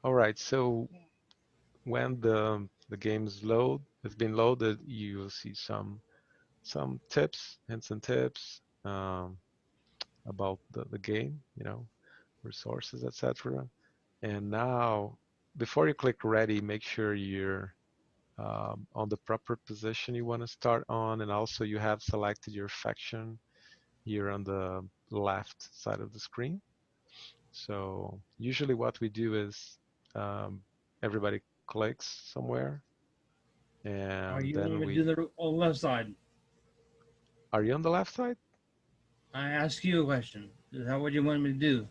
All right, so when the game is it's been loaded, you will see some tips, hints and tips about the game, resources, etc. And now, before you click ready, make sure you're on the proper position you want to start on, and also you have selected your faction here on the left side of the screen. So usually what we do is um, everybody clicks somewhere, Are and you want then me to do we. the on the left side? Are you on the left side? I ask you a question. Is that what you want me to do?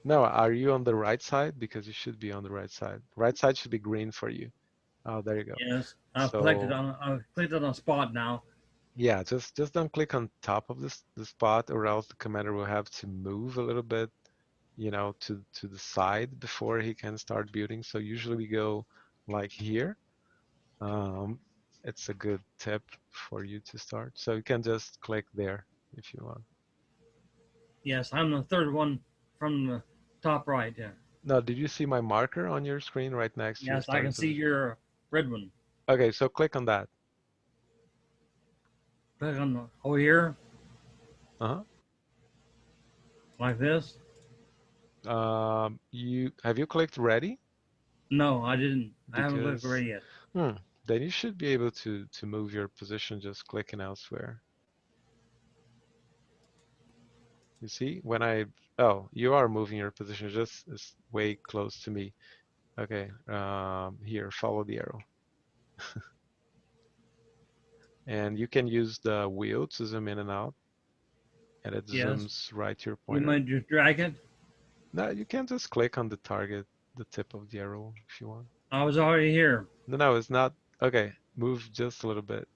No, are you on the right side? Because you should be on the right side. Right side should be green for you. Oh, there you go. Yes. So I've clicked on a spot now. yeah, just don't click on top of the spot, or else the commander will have to move a little bit, to the side before he can start building. So usually we go like here. Um, it's a good tip for you to start. So you can just click there if you want. Yes, I'm the third one from the top right. Yeah. Now, did you see my marker on your screen right next to your Yes, I starting can see position? your red one. Okay, so click on that. Click on over here Uh-huh. like this. You have you clicked ready? No, I didn't. I haven't clicked Because ready yet. hmm, then you should be able to move your position just clicking elsewhere. You see, oh, you are moving your position just is way close to me. Okay, here, follow the arrow. And you can use the wheel to zoom in and out, and it Yes. zooms right to your You pointer. might just drag it. No, you can just click on the target, the tip of the arrow if you want. I was already here. No, no, it's not. Okay, move just a little bit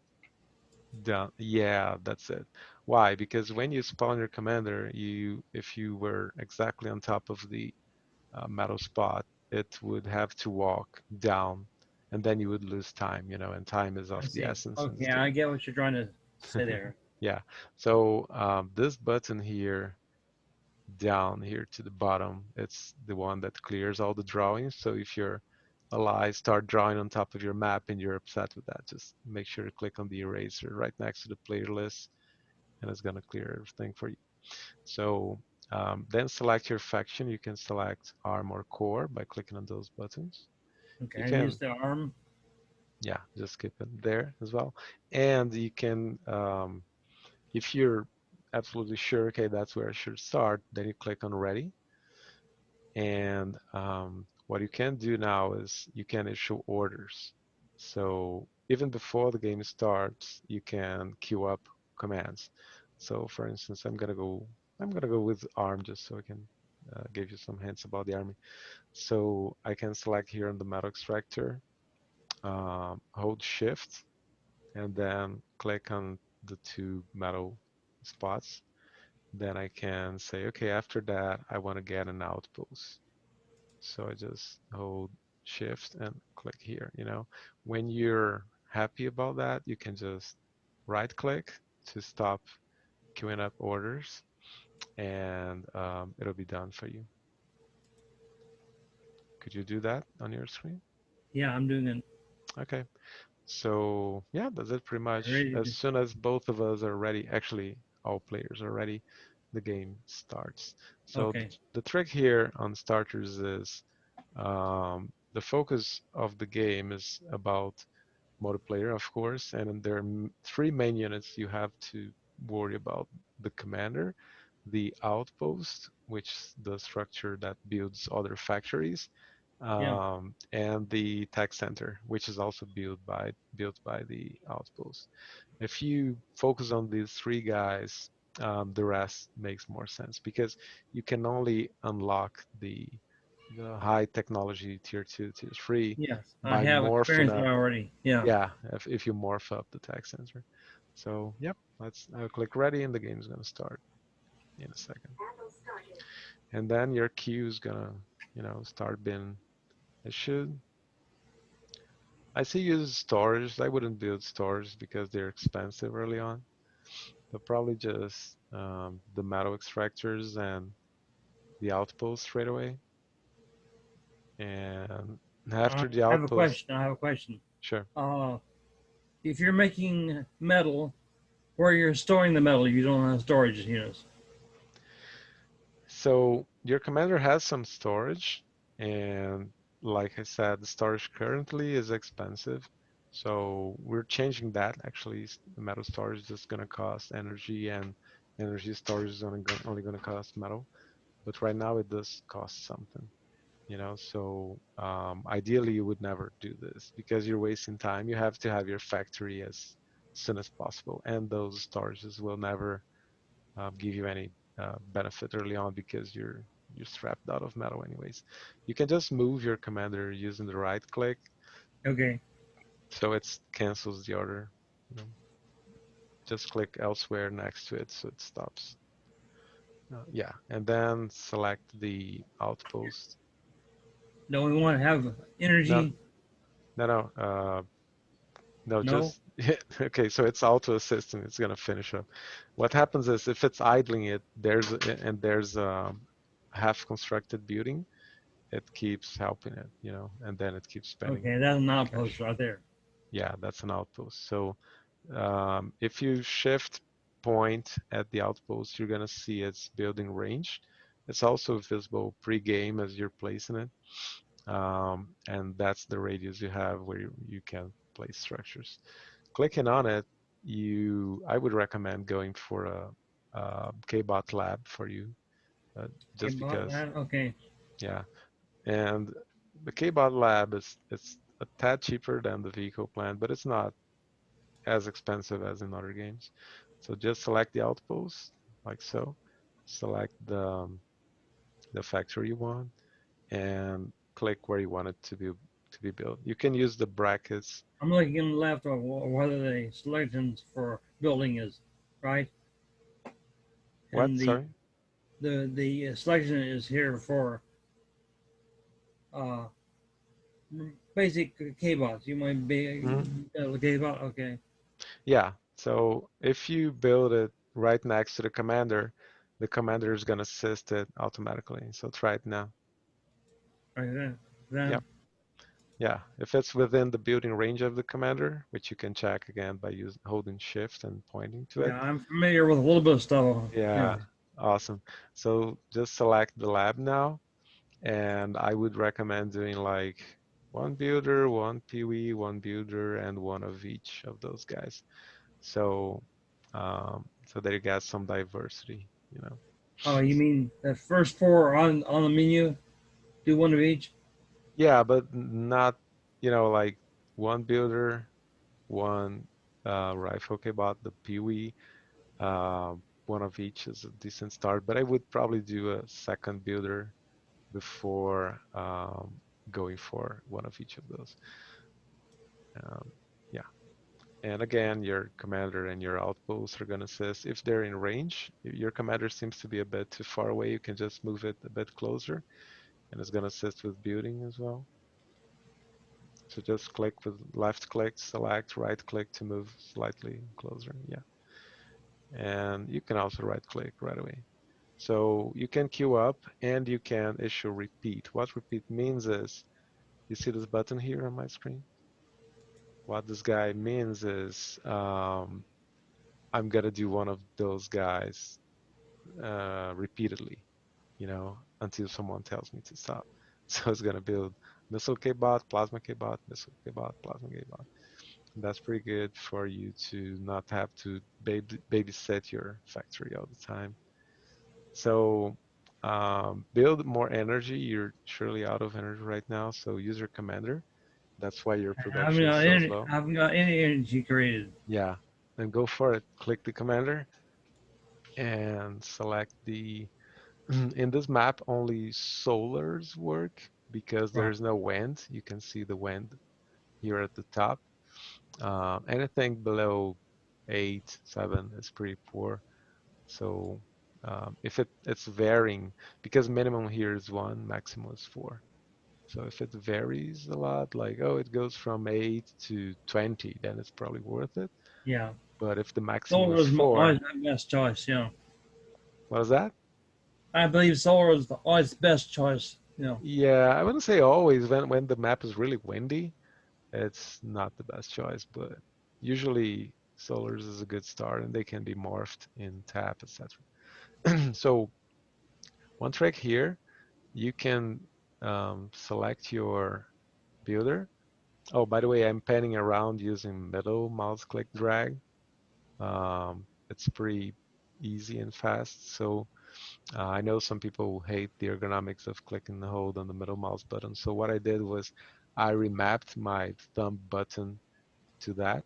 down. Yeah, that's it. Why? Because when you spawn your commander, if you were exactly on top of the metal spot, it would have to walk down, and then you would lose time, and time is I of the see. essence in this Okay, I game. get what you're trying to say there. Yeah. So this button here, down here to the bottom, it's the one that clears all the drawings. So if your ally start drawing on top of your map and you're upset with that, just make sure to click on the eraser right next to the player list, and it's gonna clear everything for you. So then select your faction. You can select arm or core by clicking on those buttons. Okay, You I can, used the arm. yeah, just skip it there as well. And you can, if you're absolutely sure, okay, that's where I should start, then you click on ready. And what you can do now is you can issue orders. So even before the game starts, you can queue up commands. So for instance, I'm gonna go with ARM just so I can give you some hints about the army. So I can select here on the metal extractor, hold shift, and then click on the two metal spots. Then I can say, okay, after that, I want to get an outpost. So I just hold shift and click here. When you're happy about that, you can just right click to stop queuing up orders, and it'll be done for you. Could you do that on your screen? Yeah, I'm doing it. Okay. So yeah, that's it pretty much. Ready As to, soon as both of us are ready, actually all players are ready, the game starts. So okay. the trick here on starters is the focus of the game is about multiplayer, of course, and there are three main units you have to worry about: the commander, the outpost, which is the structure that builds other factories, Yeah. and the tech center, which is also built by the outpost. If you focus on these three guys, the rest makes more sense because you can only unlock the high technology tier 2, tier 3 Yes, I by have morphing experience up. already. Yeah. Yeah, if you morph up the tech sensor. So yep, I'll click ready and the game's gonna start in a second. And then your queue is gonna, start being, it should. I see use stores. I wouldn't build stores because they're expensive early on. But probably just the metal extractors and the outposts straight away. And I after the have a outpost, question. I have a question. sure. Uh, if you're making metal, where you're storing the metal, you don't have storage units. So your commander has some storage, and like I said, the storage currently is expensive. So we're changing that. Actually, the metal storage is just gonna cost energy, and energy storage is only gonna cost metal. But right now it does cost something, you know. So ideally you would never do this because you're wasting time. You have to have your factory as soon as possible, and those storages will never give you any benefit early on because you're strapped out of metal anyways. You can just move your commander using the right click, Okay. so it cancels the order. You know, just click elsewhere next to it so it stops. Yeah, and then select the outpost. Don't we want to have No, energy? no, no, no. No. Just okay. So it's auto assisting. It's gonna finish up. What happens is if it's idling it, there's half constructed building, it keeps helping it, you know, and then it keeps spending Okay, that's an outpost cash. right there. Yeah, that's an outpost. So if you shift point at the outpost, you're gonna see its building range. It's also visible pre-game as you're placing it, and that's the radius you have where you can place structures. Clicking on it, I would recommend going for a KBot lab for you, uh, Okay, just but because, okay. yeah. And the KBot lab is it's a tad cheaper than the vehicle plan, but it's not as expensive as in other games. So just select the outpost like so, select the factory you want, and click where you want it to be built. You can use the brackets. I'm looking left of whether the selections for building is right, What? and Sorry. the selection is here for uh, basic K-bots. You might be Hmm. K-bot. Okay. Yeah. So if you build it right next to the commander is gonna assist it automatically. So try it now. Right then. Yeah. Then Yeah, if it's within the building range of the commander, which you can check again by holding shift and pointing to it. yeah, I'm familiar with a little bit of stuff. Yeah, Yes. awesome. So just select the lab now, and I would recommend doing like one builder, one PW, one builder, and one of each of those guys. So, so that you get some diversity, you know. Oh, you mean the first four on the menu? Do one of each. Yeah, but not, you know, like one builder, one rifle kebot, the PW. One of each is a decent start, but I would probably do a second builder before going for one of each of those. Um, yeah, and again, your commander and your outposts are going to assist. If they're in range, if your commander seems to be a bit too far away, you can just move it a bit closer, and it's going to assist with building as well. So just click with left click, select, right click to move slightly closer. Yeah, and you can also right click right away. So you can queue up and you can issue repeat. What repeat means is, you see this button here on my screen? What this guy means is I'm gonna do one of those guys repeatedly, you know, until someone tells me to stop. So it's gonna build missile K-bot, plasma K-bot, missile K-bot, plasma K-bot. That's pretty good for you to not have to babysit your factory all the time. So build more energy. You're surely out of energy right now, so use your commander. That's why your production is so slow. I haven't got any energy created. Yeah, then go for it. Click the commander and select the. In this map, only solars work because Right. there's no wind. You can see the wind here at the top. Anything below 8, 7 is pretty poor. So if it's varying, because minimum here is 1, maximum is 4. So if it varies a lot, like, oh, it goes from 8 to 20, then it's probably worth it. Yeah. But if the maximum Solar is is always 4, my best choice. Yeah. what is that? I believe solar is always the best choice. You know, Yeah, I wouldn't say always. When the map is really windy, it's not the best choice, but usually solars is a good start, and they can be morphed in tap, etc. So one trick here, you can select your builder. Oh, by the way, I'm panning around using middle mouse click drag. It's pretty easy and fast. So I know some people hate the ergonomics of click and hold on the middle mouse button. So what I did was I remapped my thumb button to that.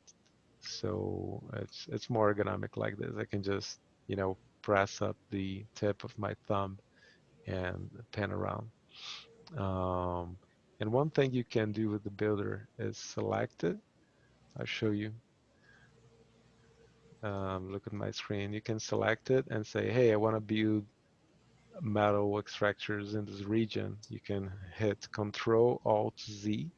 So it's more ergonomic like this. I can just, press up the tip of my thumb and pan around. Um, and one thing you can do with the builder is select it. I'll show you. Look at my screen. You can select it and say, hey, I want to build metal extractors in this region. You can hit Control Alt Z.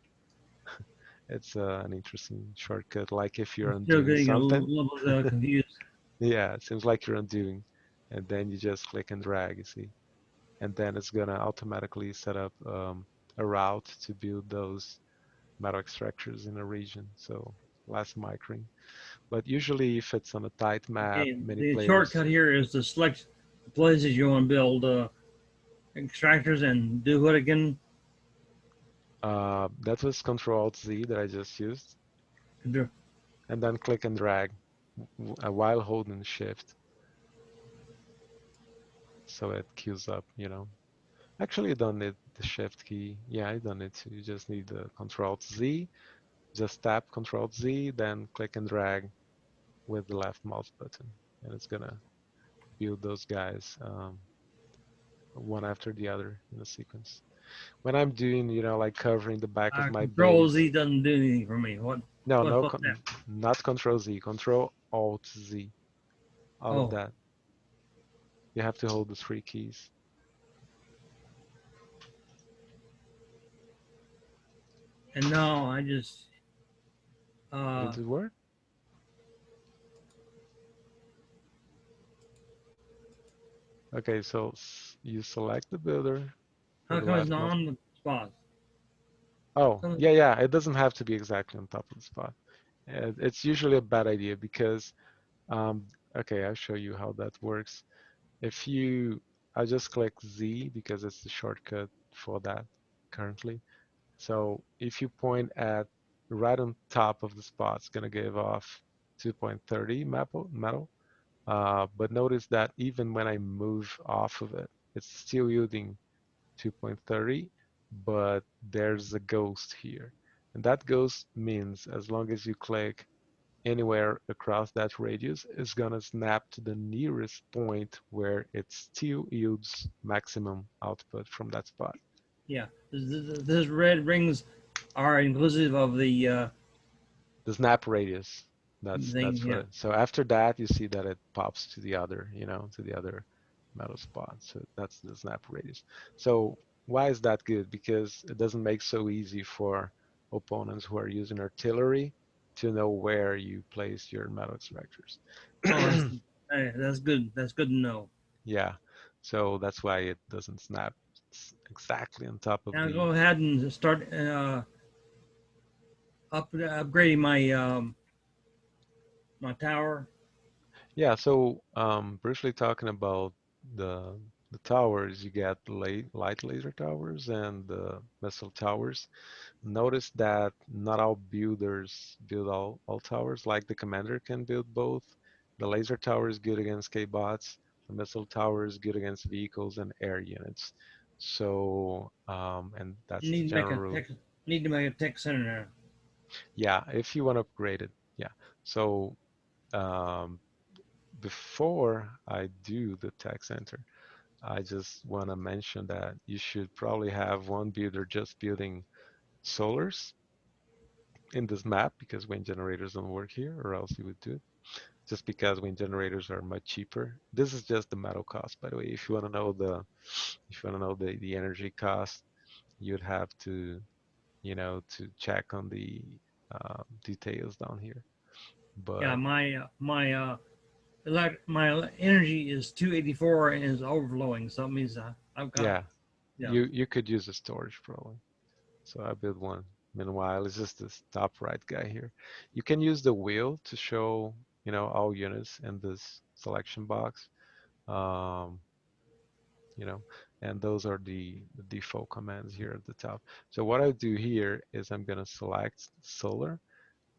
It's an interesting shortcut, like if you're I'm still undoing getting a something. little confused. Yeah, it seems like you're undoing. And then you just click and drag, you see. And then it's gonna automatically set up a route to build those metal extractors in a region. So less micring. But usually if it's on a tight map, Okay, many the players, shortcut here is to select the places you want to build extractors and do what again? that was Control Alt Z that I just used. Control- And then click and drag while holding shift so it queues up. Actually, you don't need the shift key. Yeah, you don't need to. You just need the Control Z. Just tap Control Z, then click and drag with the left mouse button. And it's gonna build those guys one after the other in a sequence. When I'm doing, like covering the back of my Control base, Z doesn't do anything for me. no, What's that? not Control Z, Control Alt Z, all of Oh, that. You have to hold the three keys. and now I just uh Did it work? Okay, so you select the builder for how the come it's left not mouse. on the spot? Oh, Some- yeah, yeah, it doesn't have to be exactly on top of the spot. It's usually a bad idea because, um, okay, I'll show you how that works. If you, I just click Z because it's the shortcut for that currently. So if you point at right on top of the spot, it's gonna give off 2.30 metal. But notice that even when I move off of it, it's still yielding 2.30, but there's a ghost here. And that ghost means as long as you click anywhere across that radius, it's gonna snap to the nearest point where it still yields maximum output from that spot. yeah, this red rings are inclusive of the The snap radius. That's thing. what Yeah. it. So after that, you see that it pops to the other, to the other metal spot. So that's the snap radius. So why is that good? Because it doesn't make so easy for opponents who are using artillery to know where you place your metal Oh, extractors. that's good. That's good to know. Yeah. So that's why it doesn't snap exactly on top of Now the. go ahead and start upgrading my tower. Yeah, so briefly talking about the the towers, you get light laser towers and the missile towers. Notice that not all builders build all towers, like the commander can build both. The laser tower is good against K-bots. The missile tower is good against vehicles and air units. So, and that's the Need to make general a rule. tech. Need to make a tech center now. Yeah, if you want to upgrade it, yeah. So, um, before I do the tech center, I just want to mention that you should probably have one builder just building solars in this map because wind generators don't work here, or else you would do it. Just because wind generators are much cheaper. This is just the metal cost, by the way. If you want to know the energy cost, you'd have to check on the details down here. Yeah, But my energy is 284 and is overflowing. So that means I've got yeah, Yeah. you could use a storage probably. So I built one. Meanwhile, it's just this top right guy here. You can use the wheel to show, all units in this selection box. Um, you know, and those are the default commands here at the top. So what I do here is I'm gonna select solar.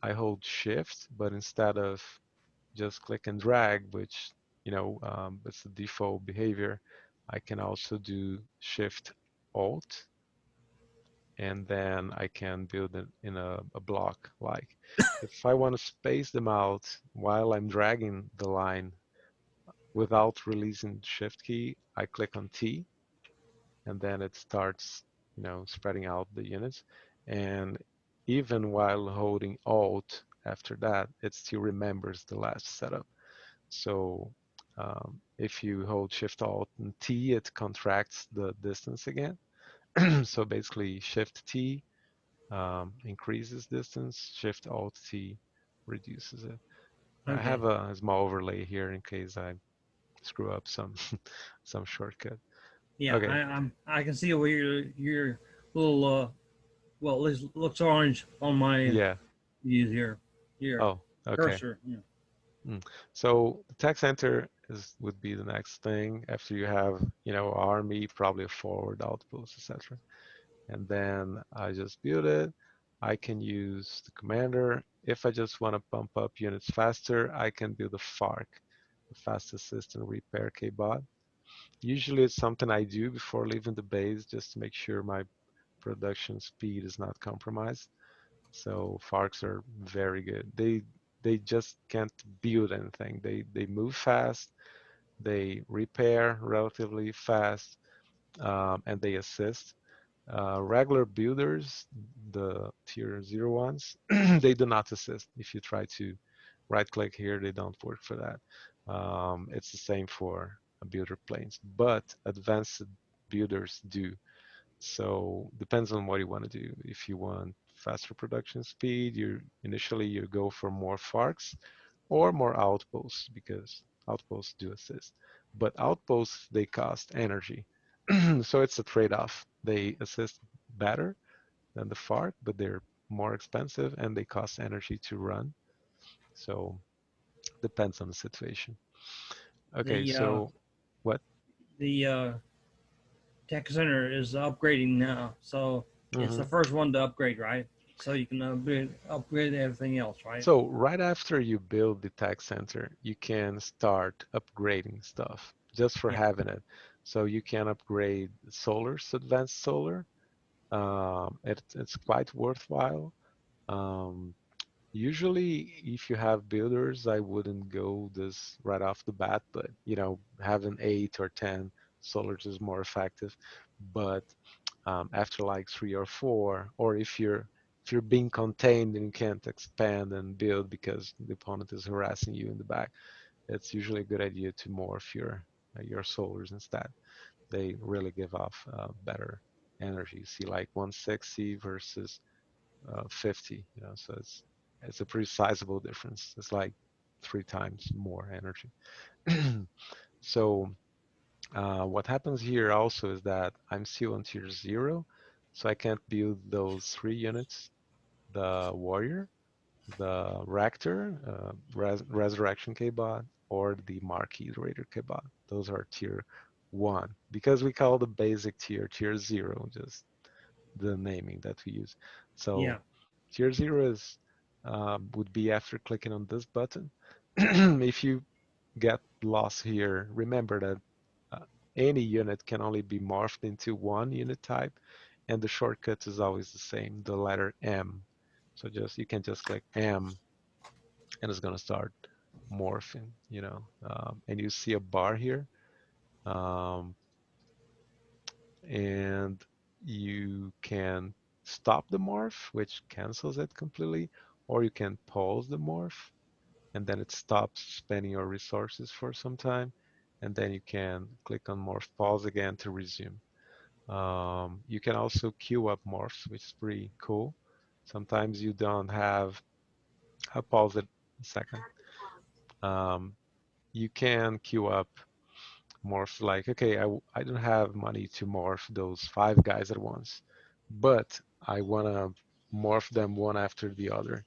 I hold shift, but instead of just click and drag, which, it's the default behavior, I can also do shift alt, and then I can build it in a block. Like if I want to space them out while I'm dragging the line without releasing the shift key, I click on T, and then it starts, spreading out the units. And even while holding alt after that, it still remembers the last setup. So if you hold shift alt and T, it contracts the distance again. So basically shift T increases distance, shift alt T reduces it. I Okay. have a small overlay here in case I screw up some some shortcut. Yeah, Okay. I can see where your little well, at least looks orange on my Yeah. view here. Your Oh, okay. cursor. Yeah. Mm. So the text center would be the next thing after you have, army, probably a forward outpost, etc. And then I just build it. I can use the commander. If I just want to pump up units faster, I can build a FARC, the Fast Assistant Repair KBot. Usually it's something I do before leaving the base just to make sure my production speed is not compromised. So FARCs are very good. They just can't build anything. They move fast, they repair relatively fast, and they assist. Regular builders, the tier 0 ones, they do not assist. If you try to right click here, they don't work for that. It's the same for builder planes, but advanced builders do. So depends on what you want to do. If you want faster production speed, you go for more FARCs or more outposts because outposts do assist. But outposts they cost energy, so it's a trade-off. They assist better than the FARC, but they're more expensive and they cost energy to run. So depends on the situation. Okay, The so what? the tech center is upgrading now, so it's Hmm. the first one to upgrade, right? So you can upgrade everything else, right? So right after you build the tech center, you can start upgrading stuff just for Yeah. having it. So you can upgrade solars to advanced solar. It's quite worthwhile. Um, Usually, if you have builders, I wouldn't go this right off the bat, but having 8 or 10 solars is more effective. But after like 3 or 4, or if you're being contained and you can't expand and build because the opponent is harassing you in the back, it's usually a good idea to morph your solars instead. They really give off better energy. You see like 160 versus 50, so it's a pretty sizable difference. It's like 3 times more energy. So what happens here also is that I'm still on tier 0, so I can't build those 3 units, the warrior, the Raptor, Resurrection K-Bot, or the Marquee Raider K-Bot. Those are tier 1 because we call the basic tier 0, just the naming that we use. Yeah. So tier 0 would be after clicking on this button. If you get lost here, remember that uh, any unit can only be morphed into one unit type, and the shortcut is always the same, the letter M. So you can just click M, and it's gonna start morphing, and you see a bar here, um, and you can stop the morph, which cancels it completely, or you can pause the morph, and then it stops spending your resources for some time, and then you can click on morph pause again to resume. You can also queue up morphs, which is pretty cool. Sometimes you don't have. I'll pause it a second. Um, you can queue up morph like, okay, I don't have money to morph those 5 guys at once, but I want to morph them one after the other.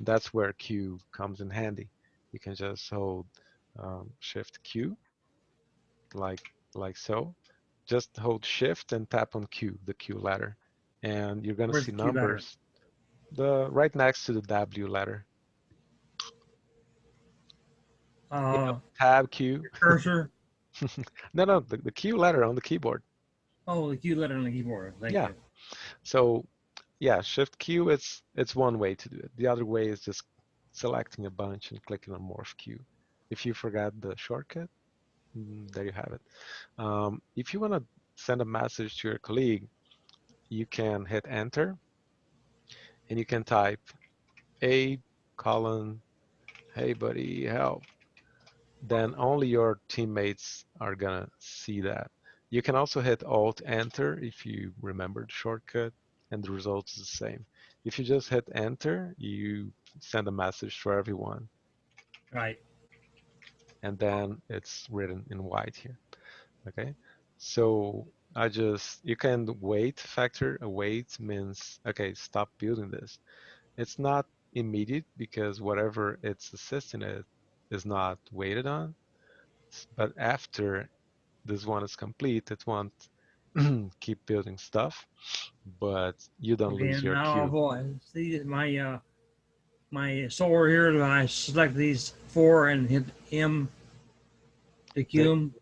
That's where Q comes in handy. You can just hold Shift Q like like so. Just hold Shift and tap on Q, the Q letter, and you're gonna Where's see the Q letter? numbers. The right next to the W letter. Yep. Uh, Tab Q. your cursor. No, no, the Q letter on the keyboard. Oh, the Q letter on the keyboard. Thank Yeah. you. So yeah, Shift Q. It's one way to do it. The other way is just selecting a bunch and clicking on Morph Q. If you forgot the shortcut, there you have it. If you want to send a message to your colleague, you can hit Enter and you can type A colon, hey buddy, help. Then only your teammates are gonna see that. You can also hit Alt Enter if you remember the shortcut, and the result is the same. If you just hit Enter, you send a message to everyone, Right. and then it's written in white here. Okay, so you can wait factor. A wait means okay, stop building this. It's not immediate because whatever it's assisting it is not waited on. But after this one is complete, it won't keep building stuff, but you don't Okay, lose and your now queue. avoid. See my sword here. Do I select these four and hit M to They, Q 'em?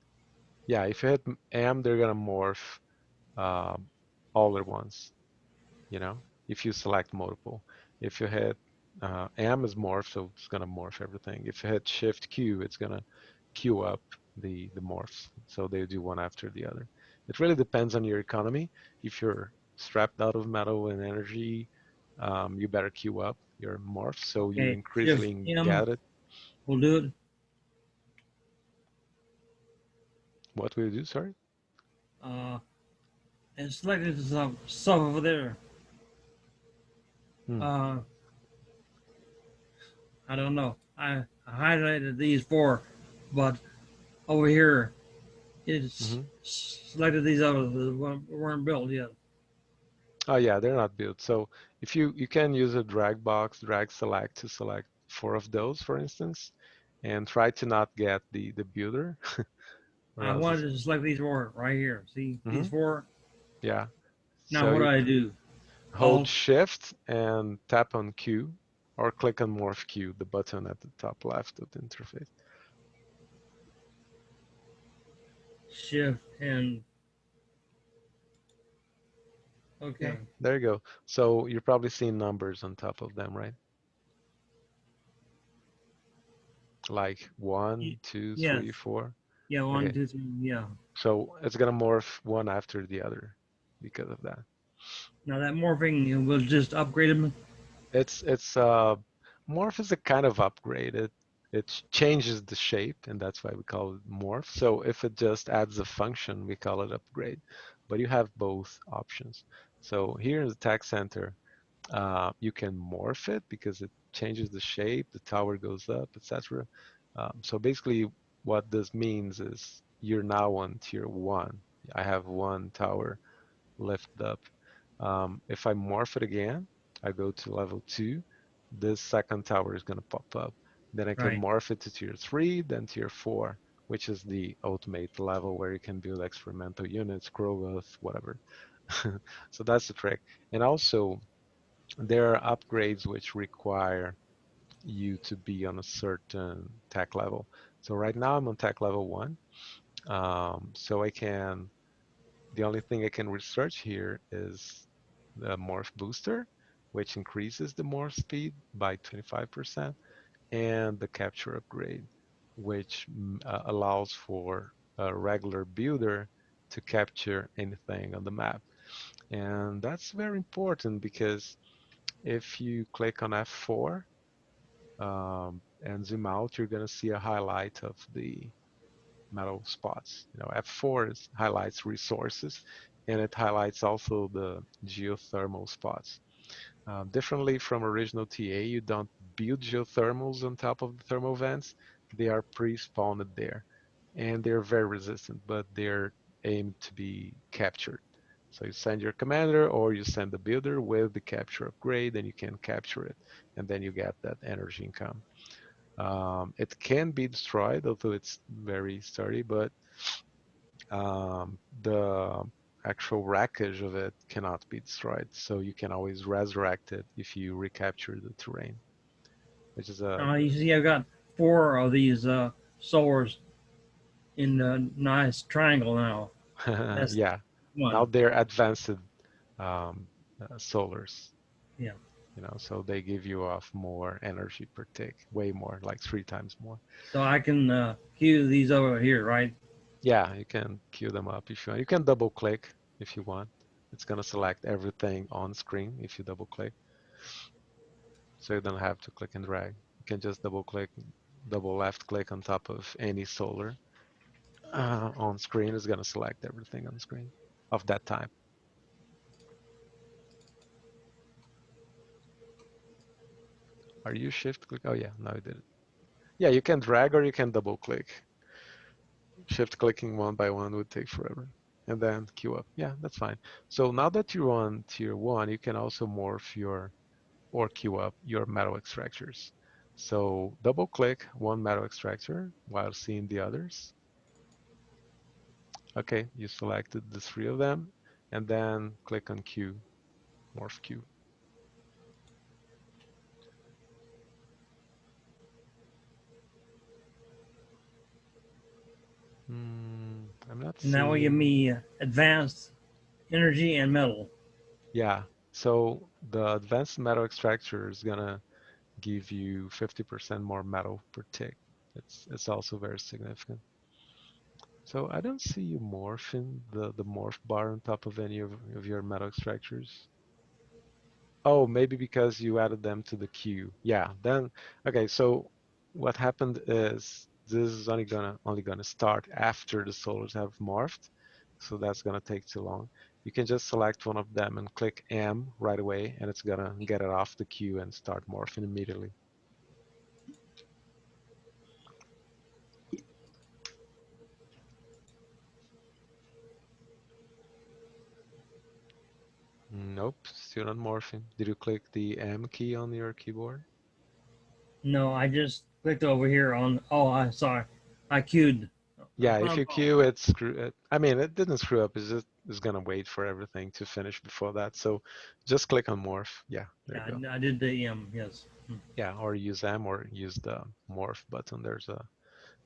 yeah, if you hit M, they're gonna morph um, all at once. You know, if you select multiple. If you hit M is morph, so it's gonna morph everything. If you hit Shift Q, it's gonna queue up the morphs, so they do one after the other. It really depends on your economy. If you're strapped out of metal and energy, you better queue up your morphs so you Okay, Shift increasingly M get it. will do it. What will you do? Sorry. Uh, and selected some stuff over there. Hmm. Uh, I don't know. I highlighted these four, but over here it's Mm-hmm. selected these others that weren't built yet. Oh yeah, they're not built. So if you can use a drag box, drag select to select 4 of those, for instance, and try to not get the builder, or I else wanted to select these four right here. See these hmm four? yeah. Now So what do you I do? hold Alt Shift and tap on Q, or click on Morph Q, the button at the top left of the interface. Shift and Yeah, okay. there you go. So you're probably seeing numbers on top of them, right? Like one, two, Yes. three, four. Yeah, one, Okay. two, three, yeah. So it's gonna morph one after the other because of that. Now that morphing will just upgrade them. It's morph is a kind of upgrade. It changes the shape, and that's why we call it morph. So if it just adds a function, we call it upgrade. But you have both options. So here in the tech center, you can morph it because it changes the shape, the tower goes up, etc. So basically, what this means is you're now on tier one. I have one tower lifted up. If I morph it again, I go to level 2, this second tower is going to pop up. Then I can Right. morph it to tier 3, then tier 4, which is the ultimate level where you can build experimental units, growth, whatever. So that's the trick. And also, there are upgrades which require you to be on a certain tech level. So right now I'm on tech level 1. So the only thing I can research here is the morph booster, which increases the morph speed by 25%, and the capture upgrade, which allows for a regular builder to capture anything on the map. And that's very important because if you click on F4 and zoom out, you're going to see a highlight of the metal spots. F4 highlights resources, and it highlights also the geothermal spots. Differently from original TA, you don't build geothermals on top of the thermal vents. They are pre-spawned there. and they're very resistant, but they're aimed to be captured. So you send your commander or you send the builder with the capture upgrade, and you can capture it, and then you get that energy income. It can be destroyed, although it's very sturdy, but the actual wreckage of it cannot be destroyed. So you can always resurrect it if you recapture the terrain, which is a You see, I've got four of these swords in a nice triangle now. That's yeah. Now one. they're advanced solars, Yeah. so they give you off more energy per tick, way more, like 3 times more. So I can queue these over here, right? Yeah, you can queue them up if you want. You can double click if you want. It's gonna select everything on screen if you double click, so you don't have to click and drag. You can just double click, double left click on top of any solar on screen. It's gonna select everything on screen of that type. Are you shift click? Oh yeah, now you did it. Yeah, you can drag or you can double click. Shift clicking one by one would take forever. And then queue up. Yeah, that's fine. So now that you're on tier 1, you can also morph your or queue up your metal extractors. So double click one metal extractor while seeing the others. Okay, you selected the 3 of them, and then click on queue, morph queue. I'm not And that will give seeing. me advanced energy and metal. Yeah, so the advanced metal extractor is gonna give you 50% more metal per tick. It's also very significant. So I don't see you morphing the morph bar on top of any of your metal extractors. Oh, maybe because you added them to the queue. Yeah, then okay, so what happened is this is only gonna start after the solars have morphed. So that's gonna take too long. You can just select one of them and click M right away, and it's gonna get it off the queue and start morphing immediately. Nope, still not morphing. Did you click the M key on your keyboard? No, I just clicked over here on. Oh, I sorry, I queued. I Yeah, if found you queue it, I mean, it didn't screw up. It's gonna wait for everything to finish before that. So just click on morph. Yeah, there Yeah, you go. I did the yes. Yeah, or use M or use the morph button. There's a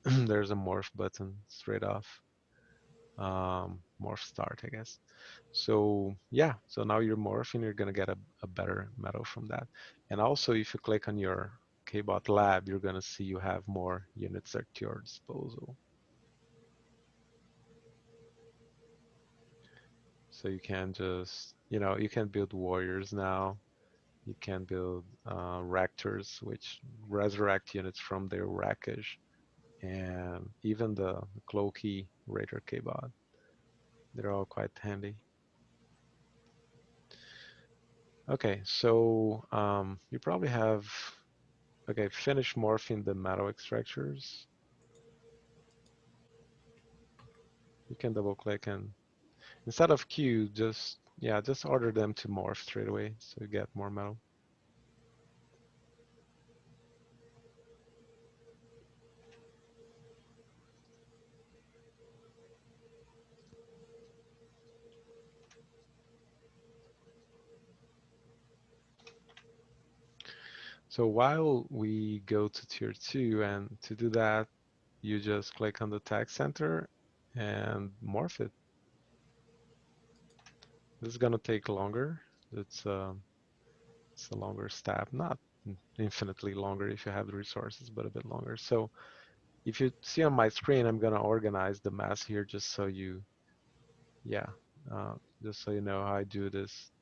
there's a morph button straight off. Morph start, I guess. So yeah, so now you're morphing, you're gonna get a better metal from that. And also, if you click on your KBot lab, you're gonna see you have more units at your disposal. So you can just, you can build warriors now. You can build rectors, which resurrect units from their wreckage, and even the Cloaky Raider KBot. They're all quite handy. Okay, so you probably have, okay, finish morphing the metal extractors. You can double click and instead of queue, just order them to morph straight away so you get more metal. So while we go to tier 2, and to do that, you just click on the tag center and morph it. This is gonna take longer. It's it's a longer step, not infinitely longer if you have the resources, but a bit longer. So if you see on my screen, I'm gonna organize the mass here just so yeah, uh, just so you know how I do this.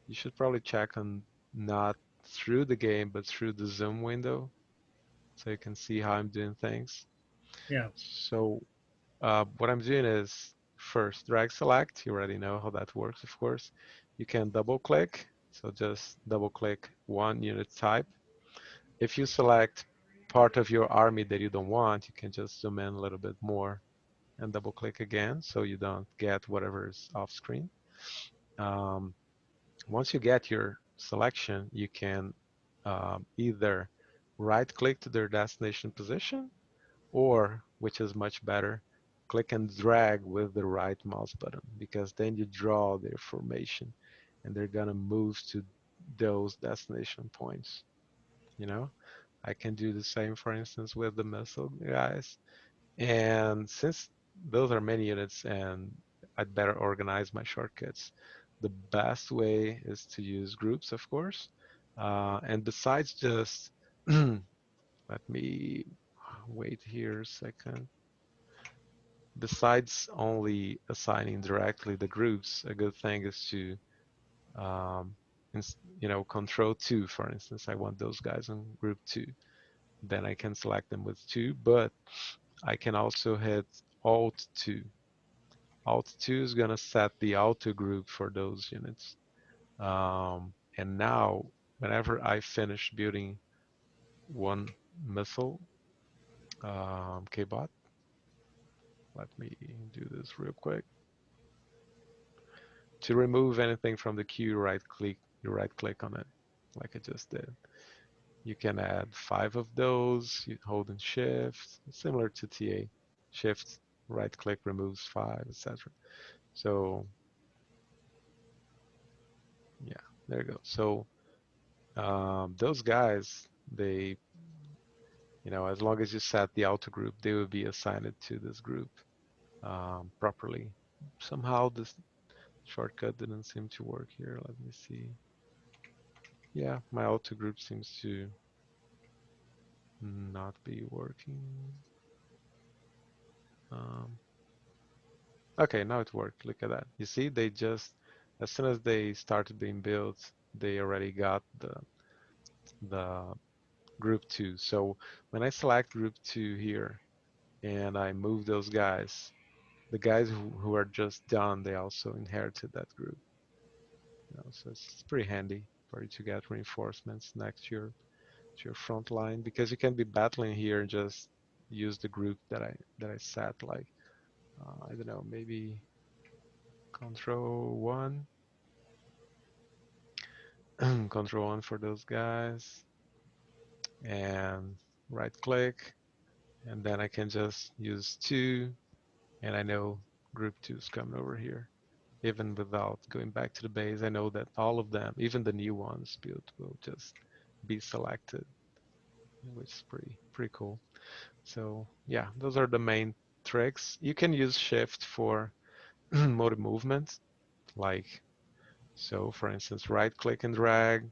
You should probably check on not through the game, but through the zoom window, so you can see how I'm doing things. Yeah, So what I'm doing is first drag select. You already know how that works, of course. You can double click. So just double click one unit type. If you select part of your army that you don't want, you can just zoom in a little bit more. and double click again so you don't get whatever is off screen. Um, Once you get your selection, you can either right click to their destination position or, which is much better, click and drag with the right mouse button because then you draw their formation and they're gonna move to those destination points. You know, I can do the same, for instance, with the missile guys. And since those are many units and I'd better organize my shortcuts, the best way is to use groups, of course. And besides just, let me wait here a second. Besides only assigning directly the groups, a good thing is to, um, control two, for instance. I want those guys in group two. Then I can select them with two, but I can also hit Alt 2. Alt 2 is going to set the auto group for those units. And now, whenever I finish building one missile KBot, let me do this real quick. To remove anything from the queue, you right click on it, like I just did. You can add 5 of those, you hold in shift, similar to TA. Shift, right click removes 5, etc. So yeah, there you go. So those guys, they, as long as you set the auto group, they will be assigned to this group properly. Somehow this shortcut didn't seem to work here. Let me see. Yeah, my auto group seems to not be working. Um, okay, now it worked. Look at that. You see, they just, as soon as they started being built, they already got the group two. So when I select group two here and I move those guys, the guys who are just done, they also inherited that group. So it's pretty handy for you to get reinforcements next to your front line because you can be battling here and just use the group that I set. Like I don't know, maybe Control One, Control One for those guys, and right click, and then I can just use two, and I know group two is coming over here. Even without going back to the base, I know that all of them, even the new ones built, will just be selected, which is pretty cool. So yeah, those are the main tricks. You can use shift for mode movement, like so. For instance, right click and drag,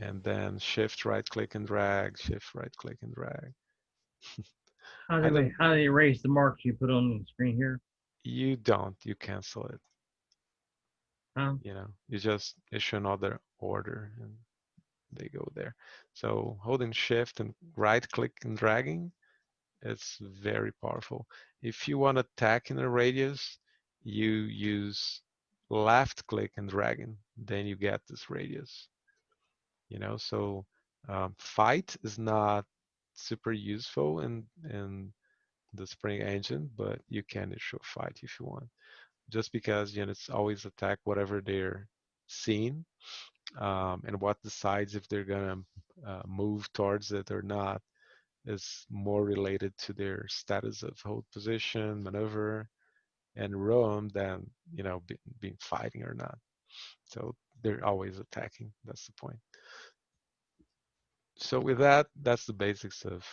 and then shift right click and drag, shift right click and drag. I don't. How do they erase the marks you put on the screen here? You don't. You cancel it. Huh? You just issue another order, and they go there. So holding shift and right click and dragging, it's very powerful. If you want to tack in a radius, you use left click and dragging, then you get this radius. So fight is not super useful in the Spring engine, but you can issue fight if you want. Just because it's always attack whatever they're seeing, and what decides if they're gonna move towards it or not is more related to their status of hold position, maneuver, and roam than being fighting or not. So they're always attacking. That's the point. So with that, that's the basics of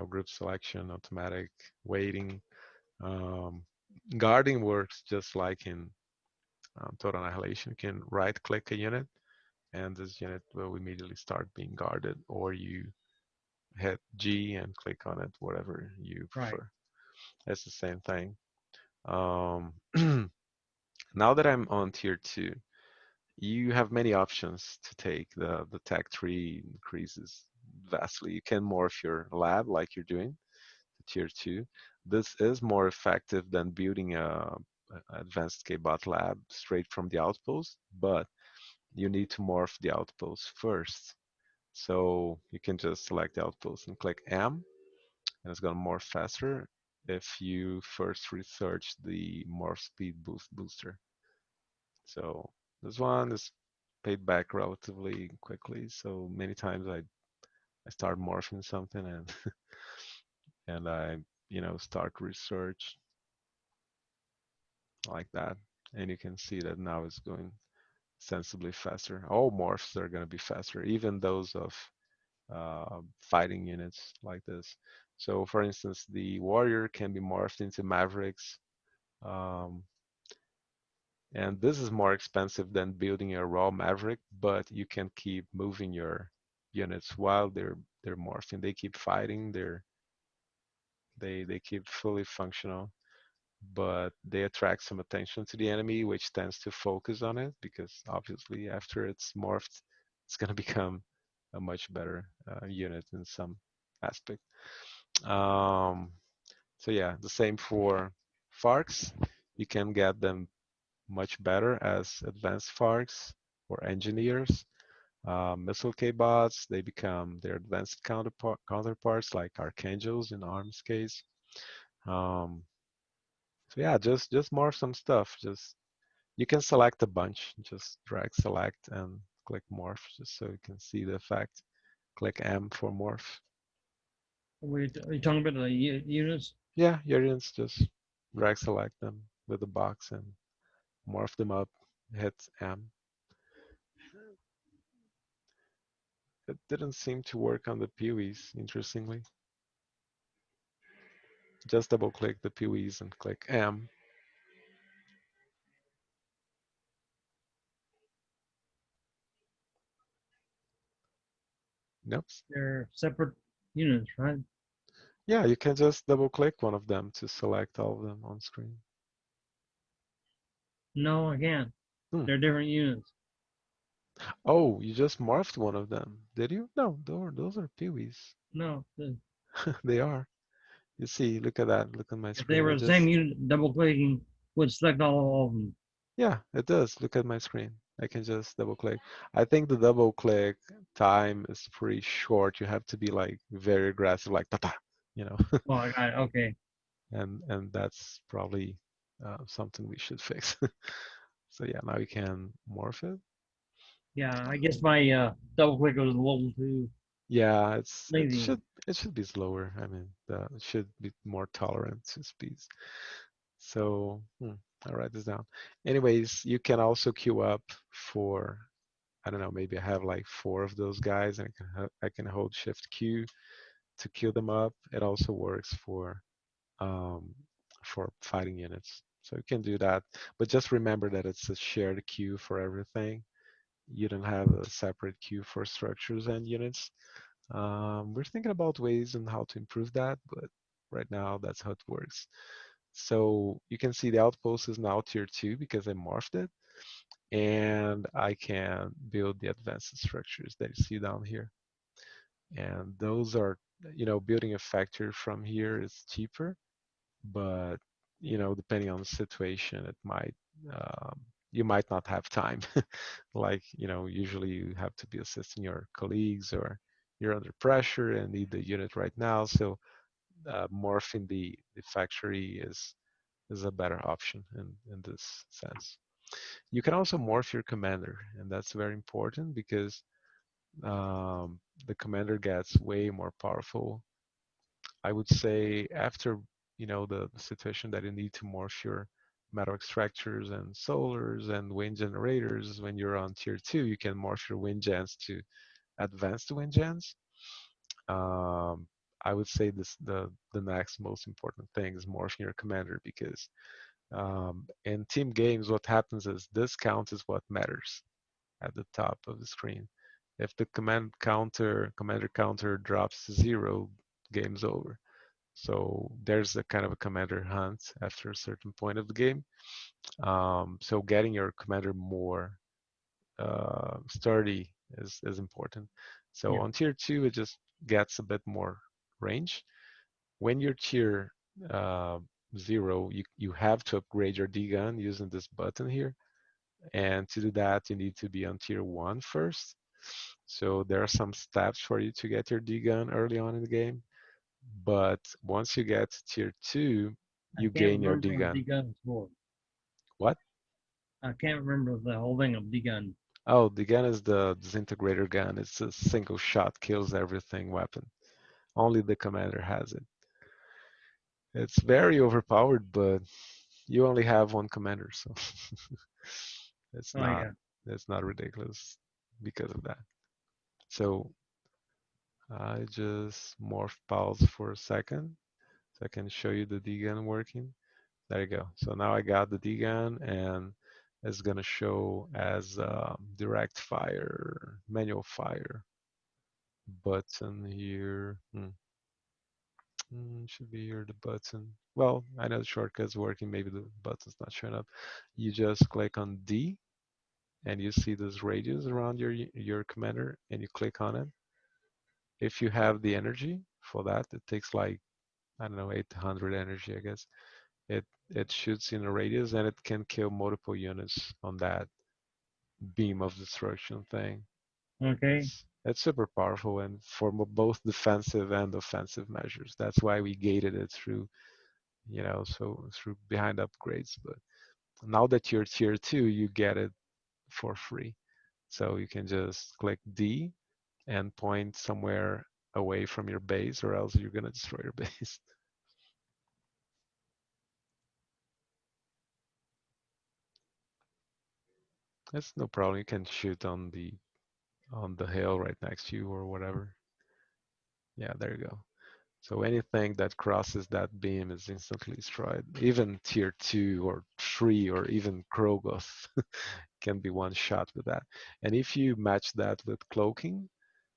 group selection, automatic waiting. Um, Guarding works just like in Total Annihilation. You can right-click a unit, and this unit will immediately start being guarded, or you hit G and click on it, whatever you Right. prefer. It's the same thing. Um, now that I'm on tier 2, you have many options to take. The tech tree increases vastly. You can morph your lab like you're doing to tier 2. This is more effective than building a advanced KBot lab straight from the outpost, but you need to morph the outpost first. So you can just select the outpost and click M, and it's going to morph faster. if you first research the morph speed booster. So this one is paid back relatively quickly. So many times I start morphing something and and I start research like that, and you can see that now it's going sensibly faster. All morphs are going to be faster, even those of fighting units like this. So, for instance, the warrior can be morphed into mavericks, um, and this is more expensive than building a raw maverick, but you can keep moving your units while they're morphing. They keep fighting. They keep fully functional, but they attract some attention to the enemy, which tends to focus on it because obviously after it's morphed, it's going to become a much better unit in some aspect. Um, so yeah, the same for Farcs. You can get them much better as advanced Farcs or engineers. Missile K-bots, they become their advanced counterparts like Archangels in ARM's case. Um, so yeah, just morph some stuff. Just you can select a bunch. Just drag select and click morph just so you can see the effect. Click M for morph. Are you talking about the units? Yeah, your units just drag select them with the box and morph them up. Hit M. It didn't seem to work on the peewees, interestingly. Just double click the peewees and click M. Nope. They're separate units, right? Yeah, you can just double click one of them to select all of them on screen. No, I can't. Hmm. They're different units. Oh, you just morphed one of them, did you? No, those are peewees. No, They are. You see, look at that. Look at my if they screen. were I the same just, unit, double clicking would select all of them. yeah, it does. Look at my screen. I can just double click. I think the double click time is pretty short. You have to be like very aggressive, like ta ta, you know, Well, I got it. Okay. and that's probably something we should fix. So yeah, now you can morph it. Yeah, I guess my double click was a little too Yeah, lazy. it should be slower. I mean, it should be more tolerant to speeds. So I'll write this down. Anyways, you can also queue up for, I don't know, maybe I have like four of those guys, and I can hold Shift Q to queue them up. It also works um, for fighting units. So you can do that, but just remember that it's a shared queue for everything. You don't have a separate queue for structures and units. We're thinking about ways on how to improve that, but right now that's how it works. So you can see the outpost is now tier 2 because I morphed it, and I can build the advanced structures that you see down here. And those are, building a factory from here is cheaper, but depending on the situation, um, you might not have time. Like, usually you have to be assisting your colleagues, or you're under pressure and need the unit right now. So morphing the factory is a better option in this sense. You can also morph your commander, and that's very important because um, the commander gets way more powerful. I would say after the situation that you need to morph your metal extractors and solars and wind generators. When you're on tier 2, you can morph your wind gens to advanced wind gens. Um, I would say the next most important thing is morphing your commander, because in team games, what happens is this count is what matters at the top of the screen. If the commander counter drops to 0, game's over. So there's a kind of a commander hunt after a certain point of the game. So getting your commander more sturdy is important. So Yeah, on tier 2, it just gets a bit more range. When you're tier uh, 0, you have to upgrade your D gun using this button here. And to do that, you need to be on tier 1 first. So there are some steps for you to get your D gun early on in the game. But once you get to tier 2, I you can't gain your remember what D-gun. D-gun is for. What? I can't remember the whole thing of D-gun. Oh, the gun is the disintegrator gun. It's a single shot, kills everything weapon. Only the commander has it. It's very overpowered, but you only have one commander, so it's Oh not yeah. it's not ridiculous because of that. So I just morph pause for a second so I can show you the D-gun working. There you go. So now I got the D-gun and it's gonna show as direct fire, manual fire button here. Should be here the button. Well, I know the shortcut's working. Maybe the button's not showing up. You just click on D and you see this radius around your commander and you click on it. If you have the energy for that, it takes like I don't know 800 energy, I guess. It shoots in a radius and it can kill multiple units on that beam of destruction thing. Okay. It's super powerful and for both defensive and offensive measures. That's why we gated it through, so through behind upgrades. But now that you're tier 2, you get it for free. So you can just click D and point somewhere away from your base or else you're gonna destroy your base. That's no problem. You can shoot on the hill right next to you or whatever. Yeah, there you go. So anything that crosses that beam is instantly destroyed. Even tier 2 or 3 or even Krogoth can be one shot with that. And if you match that with cloaking,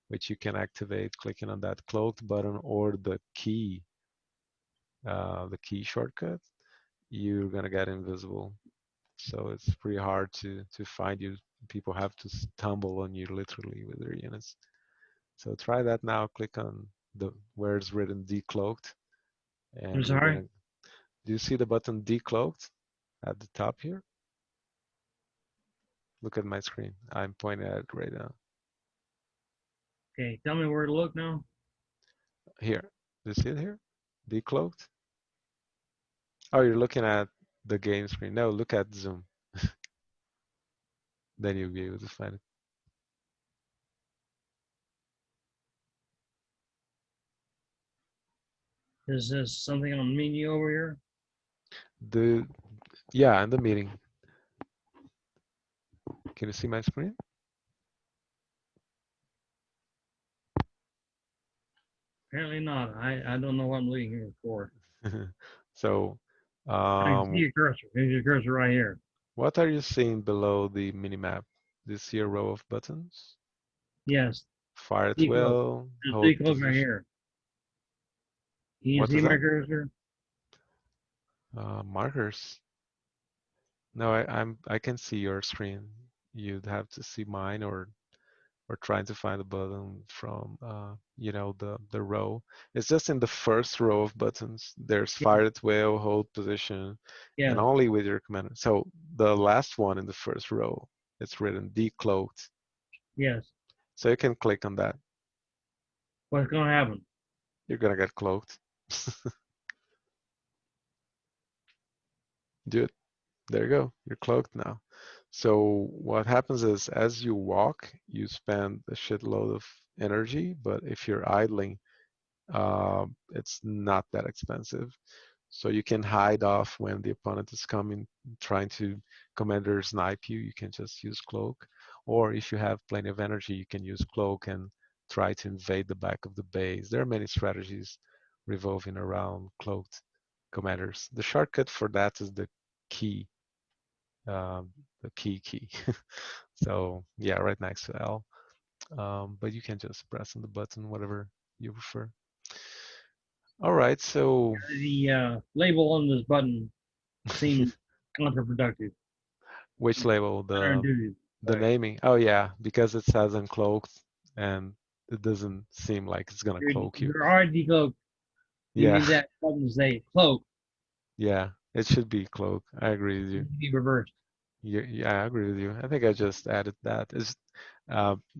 which you can activate clicking on that cloaked button or the key shortcut, you're gonna get invisible. So it's pretty hard to find you. People have to stumble on you literally with their units. So try that now. Click on the where it's written decloaked, I'm and you're sorry. gonna. Do you see the button decloaked at the top here? Look at my screen. I'm pointing at it right now. Okay. Tell me where to look now. Here. Do you see it here? Decloaked. Oh, you're looking at the game screen. No, look at Zoom. Then you'll be able to find it. Is this something on the menu over here? The Yeah, in the meeting. Can you see my screen? Apparently not. I don't know what I'm looking here for. So, I can see um, your cursor. There's your cursor right here. what are you seeing below the minimap? Do you see a row of buttons? Yes. Fire at Decloak. will, There's hold decloak right position. here. Can you What see is my that? cursor? Markers. No, I can see your screen. You'd have to see mine or trying to find a button from the row. It's just in the first row of buttons. There's Yes. fire at will, hold position, and Yes. only with your command. So the last one in the first row, it's written decloaked. Yes. So you can click on that. What's going to happen? You're gonna get cloaked. Do it. There you go. You're cloaked now. So what happens is as you walk, you spend a shitload of energy, but if you're idling, it's not that expensive. So you can hide off when the opponent is coming, trying to commander snipe you. You can just use cloak, or if you have plenty of energy, you can use cloak and try to invade the back of the base. There are many strategies revolving around cloaked commanders. The shortcut for that is key, um, the key. So yeah, right next to L. But you can just press on the button, whatever you prefer. All right, so The label on this button seems counterproductive. which label? Counterintuitive. The Right. naming? Oh yeah, because it says uncloaked and it doesn't seem like it's gonna cloak you. You're already cloaked. You Yeah, need that button to say cloak. yeah, it should be cloak. I agree with It you. should be reversed. Yeah, I agree with you. I think I just added that. Is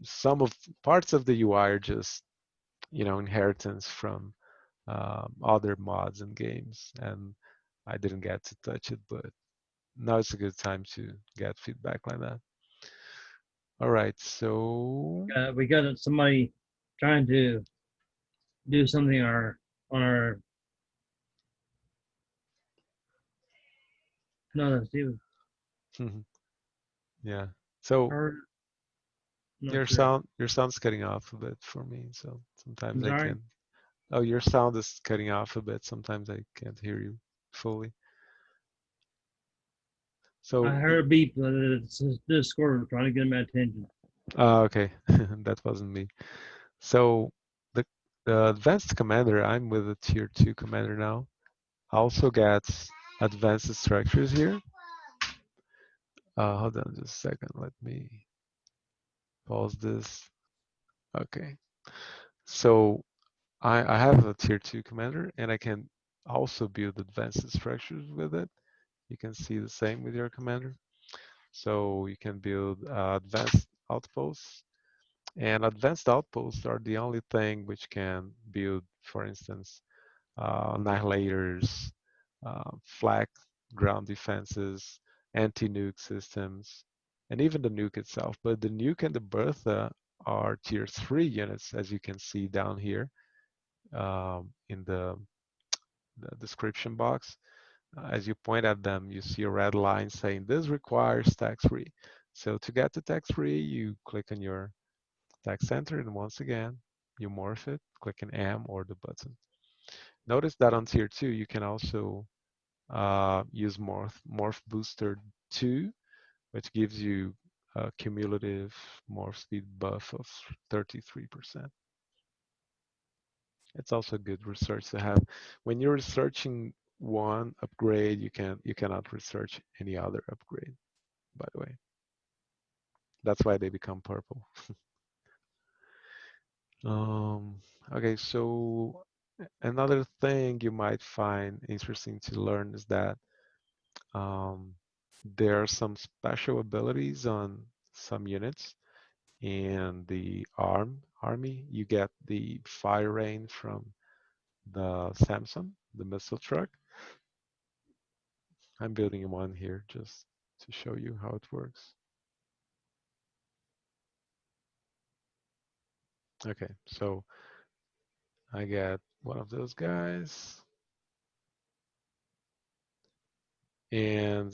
some of parts of the UI are just inheritance from other mods and games, and I didn't get to touch it, but now it's a good time to get feedback like that. All right, so We got somebody trying to do something on our no, let's see, yeah, so our not sure. your sound's cutting off a bit for me, so sometimes I'm I sorry. can. Oh, your sound is cutting off a bit. Sometimes I can't hear you fully. I So, heard a beep. It's Discord trying to get my attention. okay, that wasn't me. So the the advanced commander, I'm with a tier 2 commander now, also gets advanced structures here. Hold on just a second. Let me pause this. Okay. So I have a tier 2 commander and I can also build advanced structures with it. You can see the same with your commander. So you can build advanced outposts. And advanced outposts are the only thing which can build, for instance, annihilators, flak ground defenses, anti-nuke systems, and even the nuke itself. But the nuke and the Bertha are tier 3 units, as you can see down here in the description box. As you point at them, you see a red line saying this requires tax free. So to get to tax free, you click on your tax center, and once again, you morph it, click an M or the button. Notice that on tier 2, you can also use morph booster 2, which gives you a cumulative morph speed buff of 33%. It's also good research to have. When you're researching one upgrade, you cannot research any other upgrade, by the way. That's why they become purple. Um, okay, so another thing you might find interesting to learn is that um, there are some special abilities on some units. In the army, you get the fire rain from the Samson, the missile truck. I'm building one here just to show you how it works. Okay, so I get one of those guys, and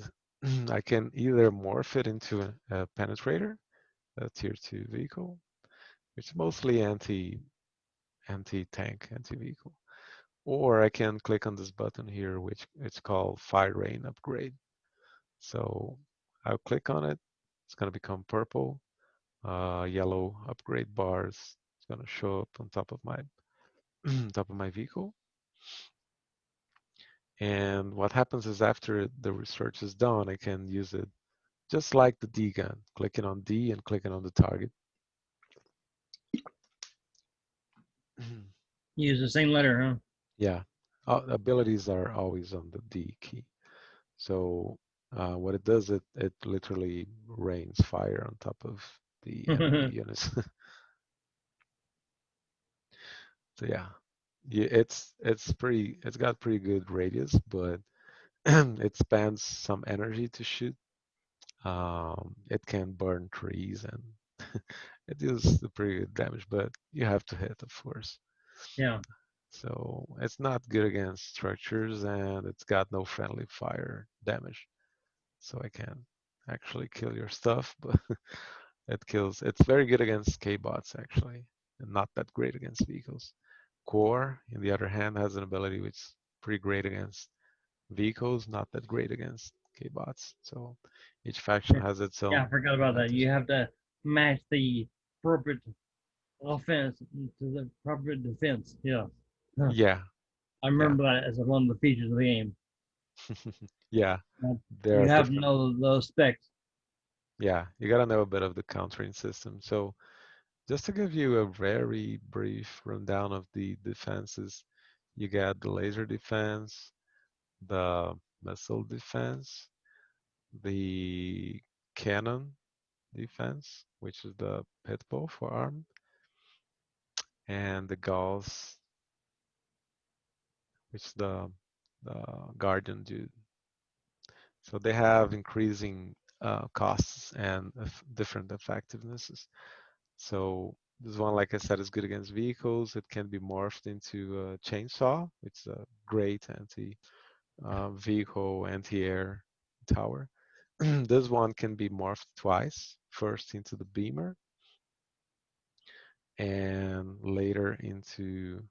I can either morph it into a penetrator, a tier 2 vehicle, which is mostly anti-tank, anti-vehicle, or I can click on this button here, which it's called Fire Rain Upgrade. So I'll click on it. It's going to become purple. Yellow upgrade bars. It's going to show up on top of my top of my vehicle. And what happens is after the research is done, I can use it just like the D gun, clicking on D and clicking on the target. Use the same letter, huh? Yeah, abilities are always on the D key. So what it does, it literally rains fire on top of the enemy units. So yeah, it's got pretty good radius, but it spends some energy to shoot. It can burn trees and it deals pretty good damage, but you have to hit, of course. Yeah, So it's not good against structures and it's got no friendly fire damage. So I can actually kill your stuff, but it's very good against K-bots actually, and not that great against vehicles. Core, on the other hand, has an ability which is pretty great against vehicles, not that great against K-bots. So each faction yeah, has its yeah. I own forgot about that. advantage. You have to match the appropriate offense to the appropriate defense. Yeah, huh. Yeah, I yeah, remember that as one of the features of the game. yeah. There You are have to different. know those specs. Yeah, you gotta know a bit of the countering system. So just to give you a very brief rundown of the defenses, you got the laser defense, the missile defense, the cannon defense, which is the pitbull for arm, and the Gauss which the Guardian do. So they have increasing costs and different effectivenesses. So this one, like I said, is good against vehicles. It can be morphed into a chainsaw. It's a great anti-vehicle, anti-air tower. This one can be morphed twice. First into the beamer and later into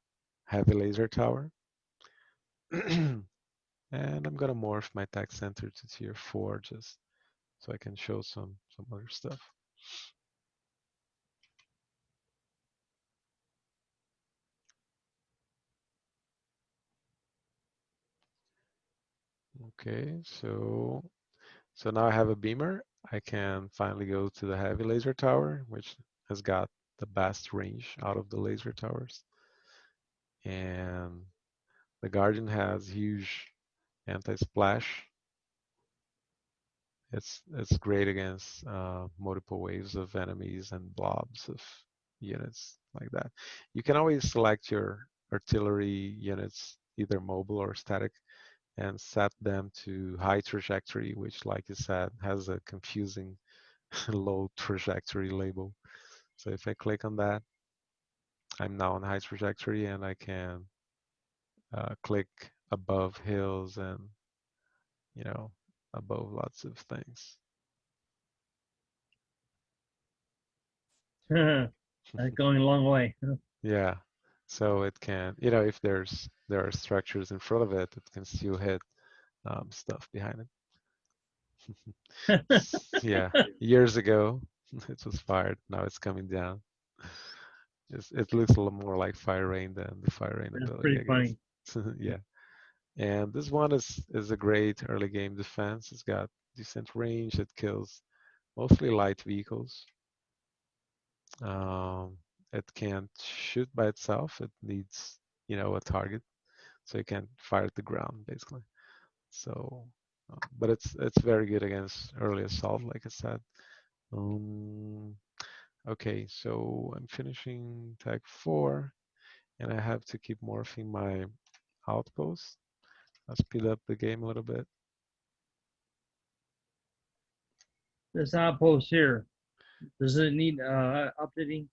heavy laser tower. And I'm gonna morph my tech center to tier 4 just so I can show some other stuff. Okay, so now I have a beamer. I can finally go to the heavy laser tower, which has got the best range out of the laser towers. And the Guardian has huge anti-splash. It's great against multiple waves of enemies and blobs of units like that. You can always select your artillery units, either mobile or static, and set them to high trajectory, which, like you said, has a confusing low trajectory label. So if I click on that, I'm now on high trajectory and I can click above hills and, you know, above lots of things. That's going a long way. Yeah. So it can, if there are structures in front of it, it can still hit stuff behind it. Yeah. Years ago, it was fired. Now it's coming down. It looks a little more like Fire Rain than the Fire Rain That's ability, pretty I guess. funny. Yeah. And this one is a great early game defense. It's got decent range. It kills mostly light vehicles. Um, it can't shoot by itself. It needs, a target, so you can fire at the ground basically. So, but it's very good against early assault, like I said. Um, okay, so I'm finishing tag 4, and I have to keep morphing my outpost. I'll speed up the game a little bit. This outpost here, does it need updating?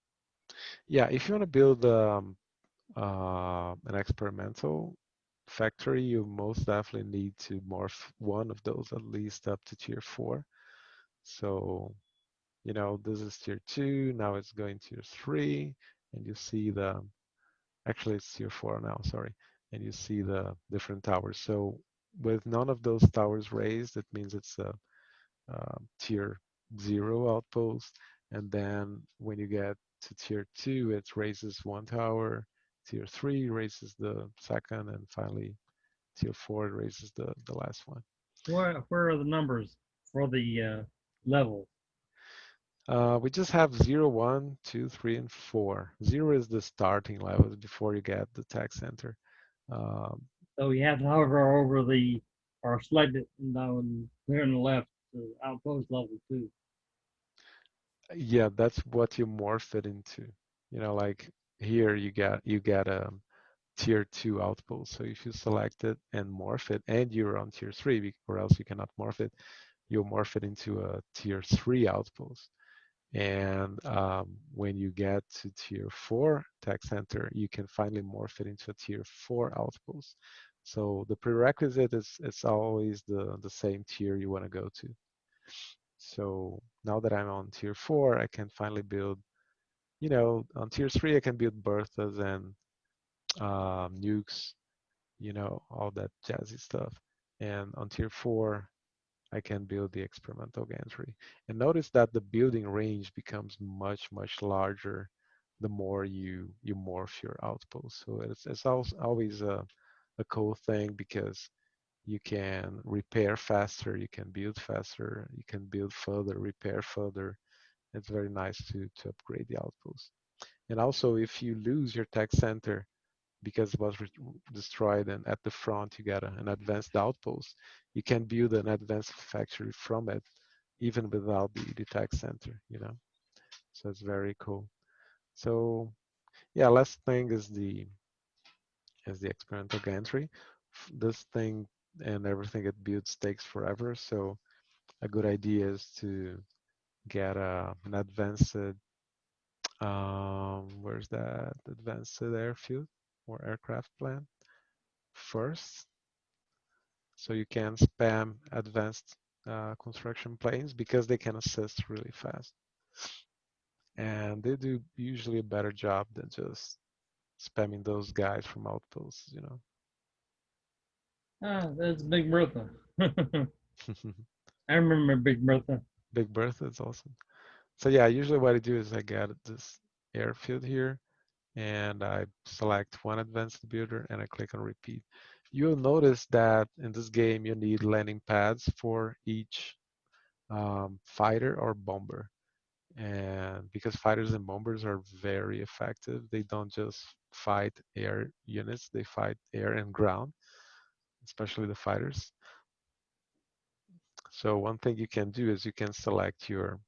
Yeah, if you want to build an experimental factory, you most definitely need to morph one of those at least up to tier 4. So, this is tier 2, now it's going tier 3, and you see actually it's tier 4 now, sorry, and you see the different towers. So with none of those towers raised, it means it's a tier 0 outpost, and then when you get to tier 2, it raises one tower, tier 3 raises the second, and finally tier 4 raises the last one. Where are the numbers for the levels? We just have 0, 1, 2, 3, and 4. 0 is the starting level before you get the tech center. Um, So you have to hover over the or select it down here on the left, the outpost level 2. yeah, that's what you morph it into. Like here you get a tier 2 outpost. So if you select it and morph it, and you're on tier 3, or else you cannot morph it, you'll morph it into a tier 3 outpost. And when you get to tier 4 tech center, you can finally morph it into a tier 4 outpost. So the prerequisite is it's always the same tier you want to go to. So now that I'm on tier 4, I can finally build, on tier 3, I can build Berthas and nukes, all that jazzy stuff. And on tier 4, I can build the experimental gantry. And notice that the building range becomes much, much larger the more you morph your outpost. So it's always a cool thing because you can repair faster, you can build faster, you can build further, repair further. It's very nice to upgrade the outpost. And also, if you lose your tech center because it was destroyed, and at the front you got an advanced outpost, you can build an advanced factory from it, even without the tech center. So it's very cool. So yeah, last thing is is the experimental gantry. This thing and everything it builds takes forever, so a good idea is to get an advanced, where's that advanced airfield or aircraft plan first, so you can spam advanced construction planes because they can assist really fast, and they do usually a better job than just spamming those guys from outposts. Ah, that's Big Bertha. I remember Big Bertha. Big Bertha is awesome. So yeah, usually what I do is I get this airfield here and I select one advanced builder and I click on repeat. You'll notice that in this game you need landing pads for each fighter or bomber. And because fighters and bombers are very effective, they don't just fight air units, they fight air and ground, especially the fighters. So one thing you can do is you can select your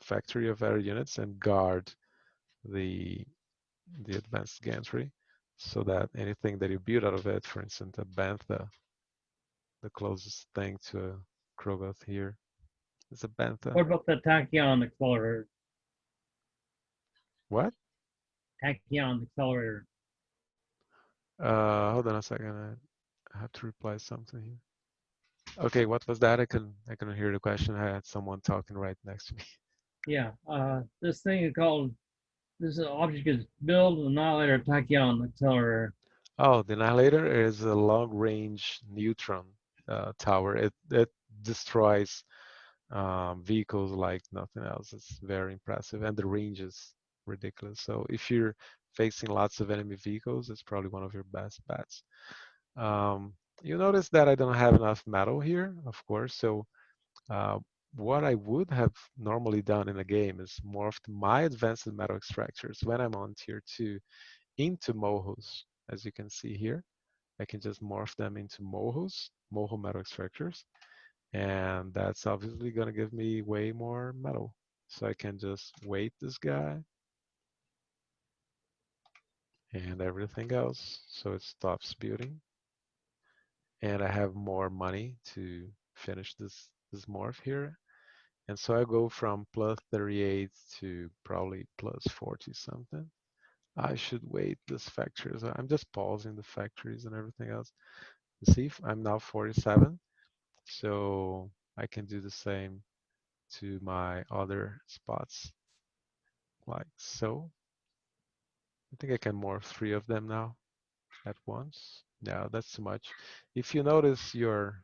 factory of air units and guard the the advanced gantry so that anything that you build out of it, for instance, a bantha, the closest thing to a Krogoth here is a bantha. What about the tachyon accelerator? What? Tachyon accelerator. Hold on a second. I have to reply something here. Okay, what was that? I couldn't hear the question. I had someone talking right next to me. Yeah. This thing is called this object is build annihilator tachyon accelerator. Oh, the Annihilator is a long-range neutron tower. It destroys vehicles like nothing else. It's very impressive, and the range is ridiculous. So if you're facing lots of enemy vehicles, it's probably one of your best bets. Um, you notice that I don't have enough metal here, of course. So uh, what I would have normally done in a game is morphed my advanced metal extractors when I'm on tier 2 into mohos, as you can see here. I can just morph them into mohos, moho metal extractors, and that's obviously going to give me way more metal. So I can just wait this guy and everything else so it stops building, and I have more money to finish this morph here. And so I go from plus 38 to probably plus 40 something. I should wait this factory. So I'm just pausing the factories and everything else. You see, I'm now 47, so I can do the same to my other spots like so. I think I can morph 3 of them now at once. No, that's too much. If you notice your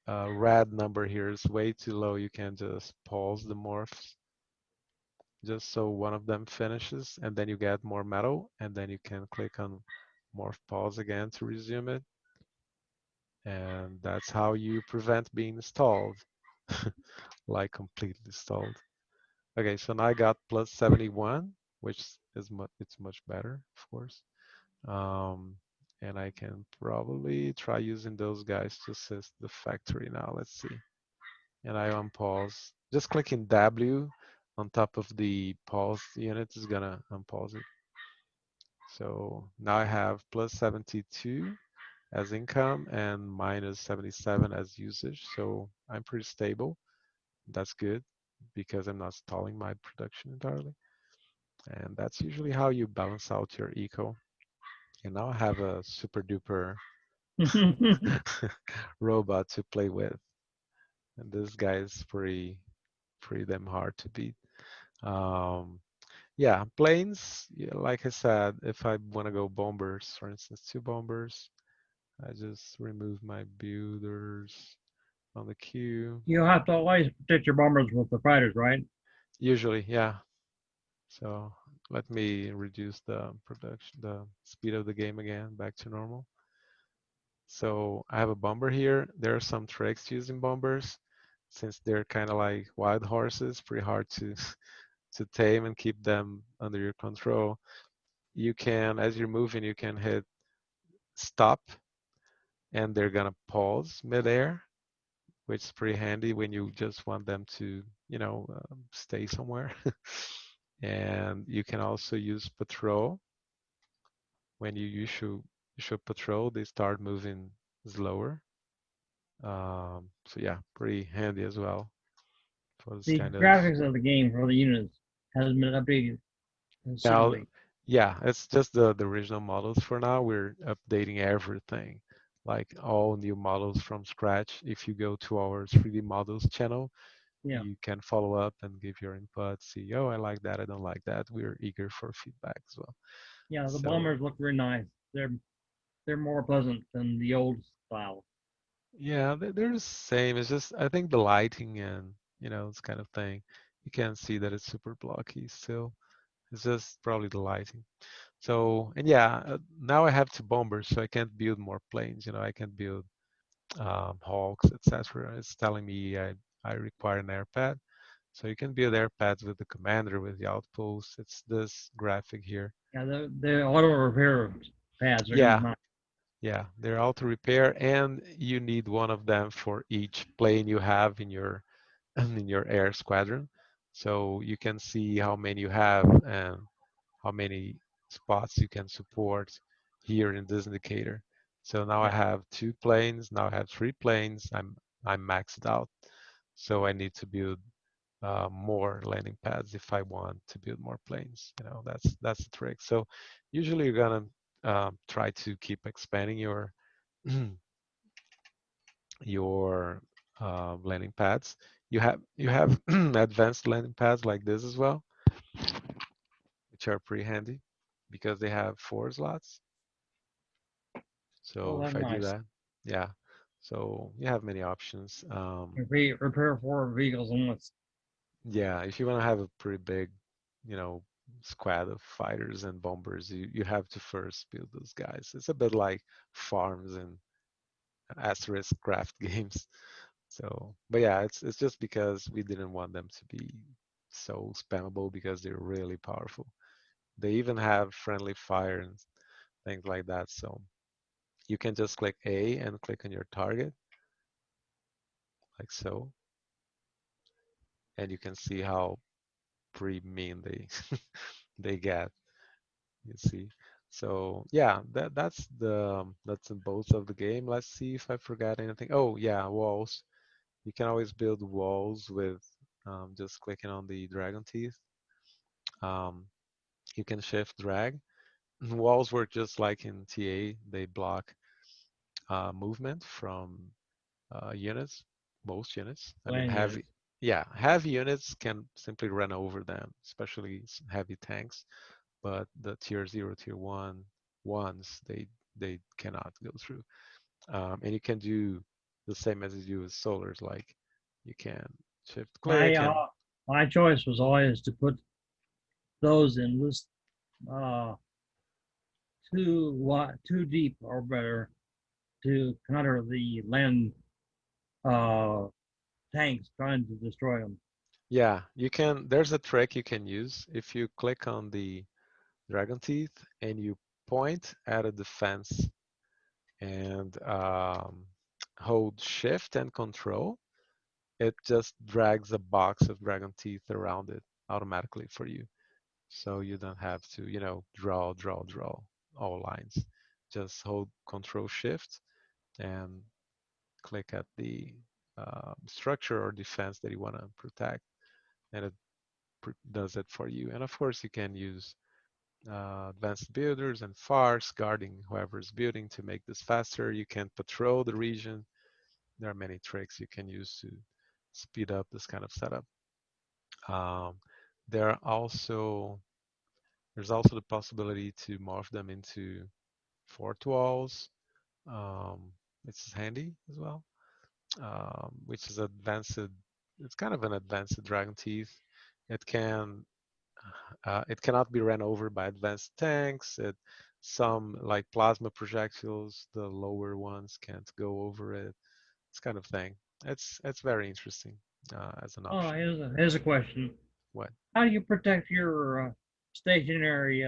rad number here is way too low, you can just pause the morphs just so one of them finishes and then you get more metal and then you can click on morph pause again to resume it. And that's how you prevent being stalled, like completely stalled. Okay, so now I got plus 71, which is it's much better, of course. Um, and I can probably try using those guys to assist the factory now. Let's see. And I unpause. Just clicking W on top of the pause unit is gonna unpause it. So now I have plus 72 as income and minus 77 as usage. So I'm pretty stable. That's good because I'm not stalling my production entirely. And that's usually how you balance out your eco. And now I have a super duper robot to play with. And this guy is pretty damn hard to beat. Um, yeah, planes, yeah, like I said, if I want to go bombers, for instance, 2 bombers, I just remove my builders on the queue. You have to always protect your bombers with the fighters, right? Usually, yeah. So let me reduce the production, the speed of the game again back to normal. So I have a bomber here. There are some tricks using bombers since they're kind of like wild horses, pretty hard to to tame and keep them under your control. You can, as you're moving, you can hit stop and they're gonna pause midair, which is pretty handy when you just want them to, stay somewhere. And you can also use patrol when you should patrol, they start moving slower. So yeah, pretty handy as well for this The kind of. graphics of the game for the units has been updated Now, considerably. yeah, it's just the original models for now. We're updating everything, like all new models from scratch. If you go to our 3D models channel, Yeah, you can follow up and give your input. See, oh, I like that, I don't like that. We're eager for feedback as well. yeah, the So bombers look very nice. They're more pleasant than the old style. yeah, they're the same. It's just I think the lighting and this kind of thing. You can see that it's super blocky still. It's just probably the lighting. So, and yeah, now I have two bombers, so I can't build more planes. I can't build Hawks, etc. It's telling me I require an air pad. So you can build air pads with the commander, with the outpost. It's this graphic here. Yeah, the auto repair pads are Yeah, nice. yeah, they're auto repair, and you need one of them for each plane you have in your in your air squadron. So you can see how many you have and how many spots you can support here in this indicator. So now I Yeah, have two planes, now I have three planes. I'm maxed out. So I need to build more landing pads if I want to build more planes. That's the trick. So usually you're gonna try to keep expanding your landing pads. You have advanced landing pads like this as well, which are pretty handy because they have 4 slots. oh, So that's if I do nice. that, yeah. So you have many options. Repair 4 vehicles once. Yeah, if you want to have a pretty big, you know, squad of fighters and bombers, you have to first build those guys. It's a bit like farms and asterisk craft games. So, but yeah, it's just because we didn't want them to be so spammable because they're really powerful. They even have friendly fire and things like that. So you can just click A and click on your target like so, and you can see how pretty mean they they get. You see. So yeah, that's the that's in both of the game. Let's see if I forgot anything. Oh yeah, walls. You can always build walls with just clicking on the dragon teeth. Um, you can shift drag. Walls work just like in TA. They block movement from units, most units. I mean, Land heavy, units. yeah, heavy units can simply run over them, especially heavy tanks. But the tier zero, tier one ones, they cannot go through. And you can do the same as you do with solars, like you can shift My click and my choice was always to put those in list uh too deep or better to counter the land uh tanks trying to destroy them. yeah, you can. There's a trick you can use if you click on the dragon teeth and you point at a defense and hold shift and control, it just drags a box of dragon teeth around it automatically for you. So you don't have to, draw all lines. Just hold control shift and click at the structure or defense that you want to protect, and it does it for you. And of course, you can use advanced builders and FARs guarding whoever's building to make this faster. You can patrol the region. There are many tricks you can use to speed up this kind of setup. Um, there are also there's also the possibility to morph them into fort walls, um, which is handy as well. Which is advanced. It's kind of an advanced dragon teeth. It can it cannot be ran over by advanced tanks. Some like plasma projectiles, the lower ones can't go over it. This kind of thing. It's very interesting as an Oh, option. here's a question. What? How do you protect your stationary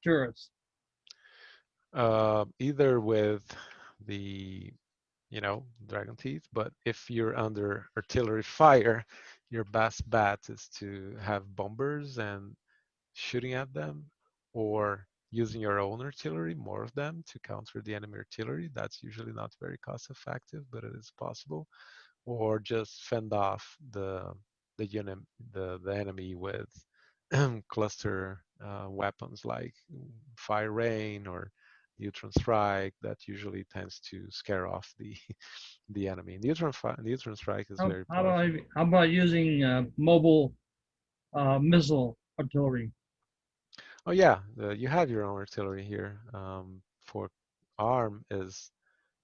turrets? Either with the dragon teeth, but if you're under artillery fire, your best bet is to have bombers and shooting at them, or using your own artillery, more of them, to counter the enemy artillery. That's usually not very cost effective, but it is possible. Or just fend off the the enemy with cluster weapons like fire rain or neutron strike. That usually tends to scare off the enemy. Neutron strike is very powerful. How about using mobile missile artillery? Oh yeah, you have your own artillery here. For arm is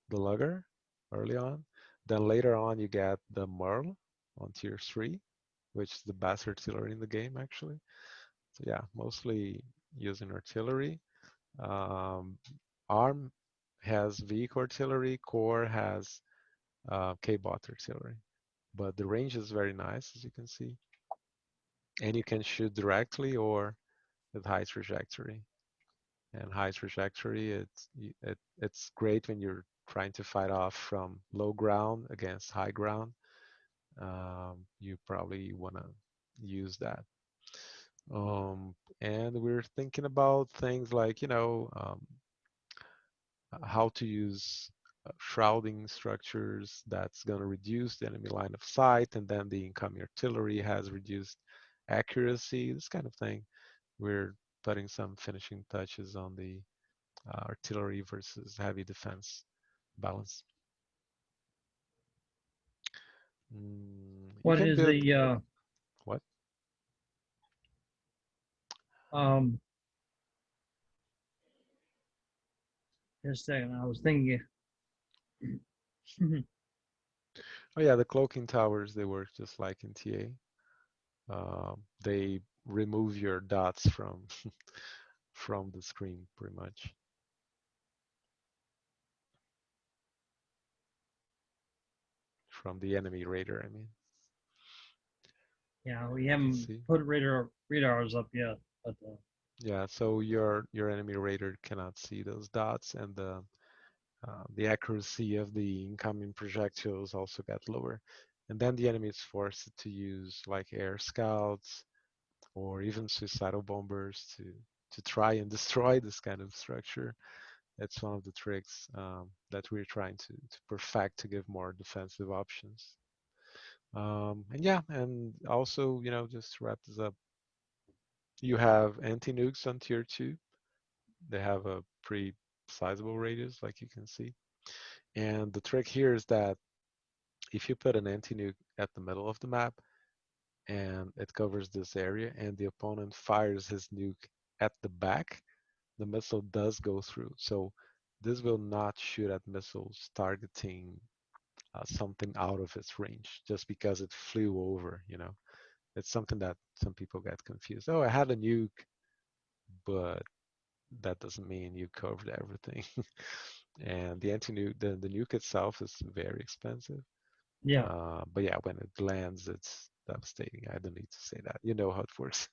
the lugger early on. Then later on you get the Merle on tier 3, which is the best artillery in the game actually. So yeah, mostly using artillery. Um, arm has vehicle artillery, core has K-bot artillery. But the range is very nice, as you can see. And you can shoot directly or with high trajectory. And high trajectory, it's great when you're trying to fight off from low ground against high ground. You probably want to use that. And we're thinking about things like, how to use shrouding structures that's going to reduce the enemy line of sight, and then the incoming artillery has reduced accuracy, this kind of thing. We're putting some finishing touches on the artillery versus heavy defense balance. You What can is build the what? um? Just a second, I was thinking. Oh yeah, the cloaking towers, they work just like in TA. They remove your dots from the screen pretty much, from the enemy radar. I mean, Yeah, we you can haven't see. put radars up yet, but Yeah, so your enemy radar cannot see those dots, and the accuracy of the incoming projectiles also got lower. And then the enemy is forced to use like air scouts or even suicidal bombers to try and destroy this kind of structure. That's one of the tricks that we're trying to perfect to give more defensive options. And yeah, and also, just to wrap this up, you have anti-nukes on tier 2. They have a pretty sizable radius, like you can see. And the trick here is that if you put an anti-nuke at the middle of the map and it covers this area and the opponent fires his nuke at the back, the missile does go through. So this will not shoot at missiles targeting something out of its range just because it flew over. It's something that some people get confused. Oh, I had a nuke, but that doesn't mean you covered everything. And the anti-nuke, the nuke itself is very expensive. yeah, But yeah, when it lands, it's devastating. I don't need to say that. You know how it works.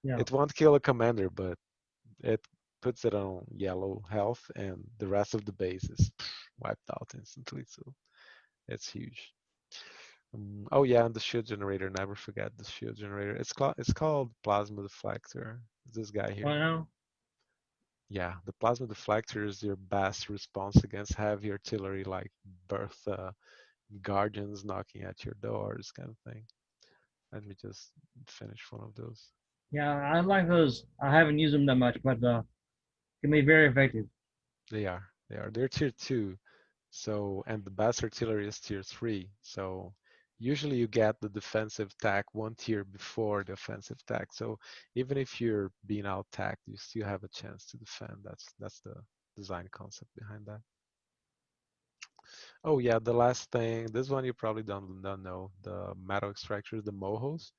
yeah, It won't kill a commander, but it puts it on yellow health, and the rest of the base is wiped out instantly. So it's huge. Oh yeah, and the shield generator. Never forget the shield generator. It's called plasma deflector. This guy well here. now, Yeah, the plasma deflector is your best response against heavy artillery like Bertha, guardians knocking at your doors, kind of thing. Let me just finish one of those. yeah, I like those. I haven't used them that much, but can be very effective. They are. They are. They're tier 2. So, and the best artillery is tier 3. So, usually you get the defensive tack one tier before the offensive tack. So, even if you're being out tacked, you still have a chance to defend. That's the design concept behind that. Oh yeah, the last thing, this one you probably don't know. The metal extractors, the mohos,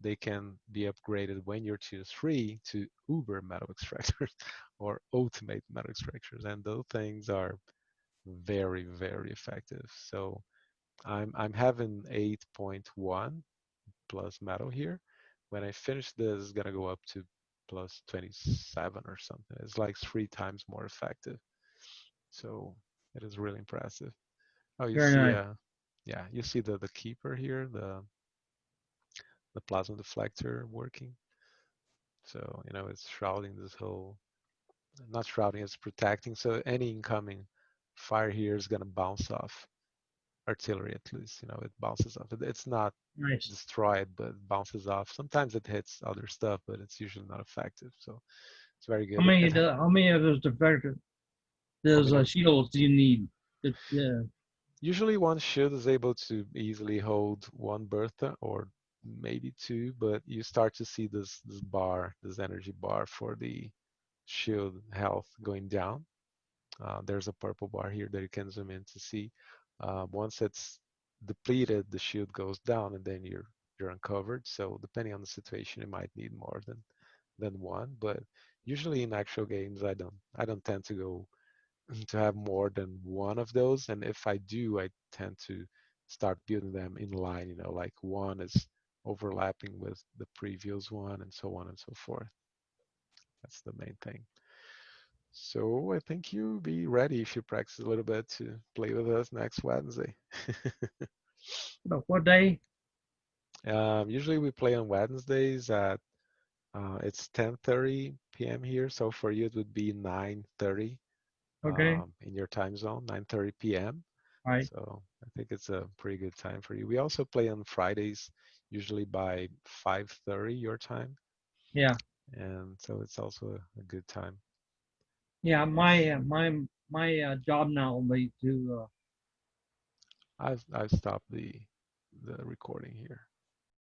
they can be upgraded when you're tier 3 to uber metal extractors or ultimate metal extractors. And those things are very, very effective. So I'm having 8.1 plus metal here. When I finish this, it's gonna go up to plus 27 or something. It's like 3 times more effective. So it is really impressive. Oh, you Very see, nice. yeah, you see the keeper here, the plasma deflector working. So it's shrouding this whole not shrouding, it's protecting. So any incoming fire here is gonna bounce off artillery at least. It bounces off. It's not Nice. destroyed, but it bounces off. Sometimes it hits other stuff, but it's usually not effective. So it's very good. How many of those deflector How those many? shields do you need? Usually one shield is able to easily hold one Bertha or maybe two, but you start to see this bar, this energy bar for the shield health going down. There's a purple bar here that you can zoom in to see. Once it's depleted, the shield goes down, and then you're uncovered. So depending on the situation, you might need more than one. But usually in actual games, I don't tend to go to have more than one of those. And if I do, I tend to start building them in line. Like one is overlapping with the previous one, and so on and so forth. That's the main thing. So I think you'll be ready if you practice a little bit to play with us next Wednesday. What day? Usually we play on Wednesdays at it's 10:30 p.m. here, so for you it would be 9:30 Okay. in your time zone, 9:30 p.m. All right. So I think it's a pretty good time for you. We also play on Fridays, usually by 5:30 your time, Yeah. and so it's also a good time. Yeah. My job now will be to I've stopped the recording here.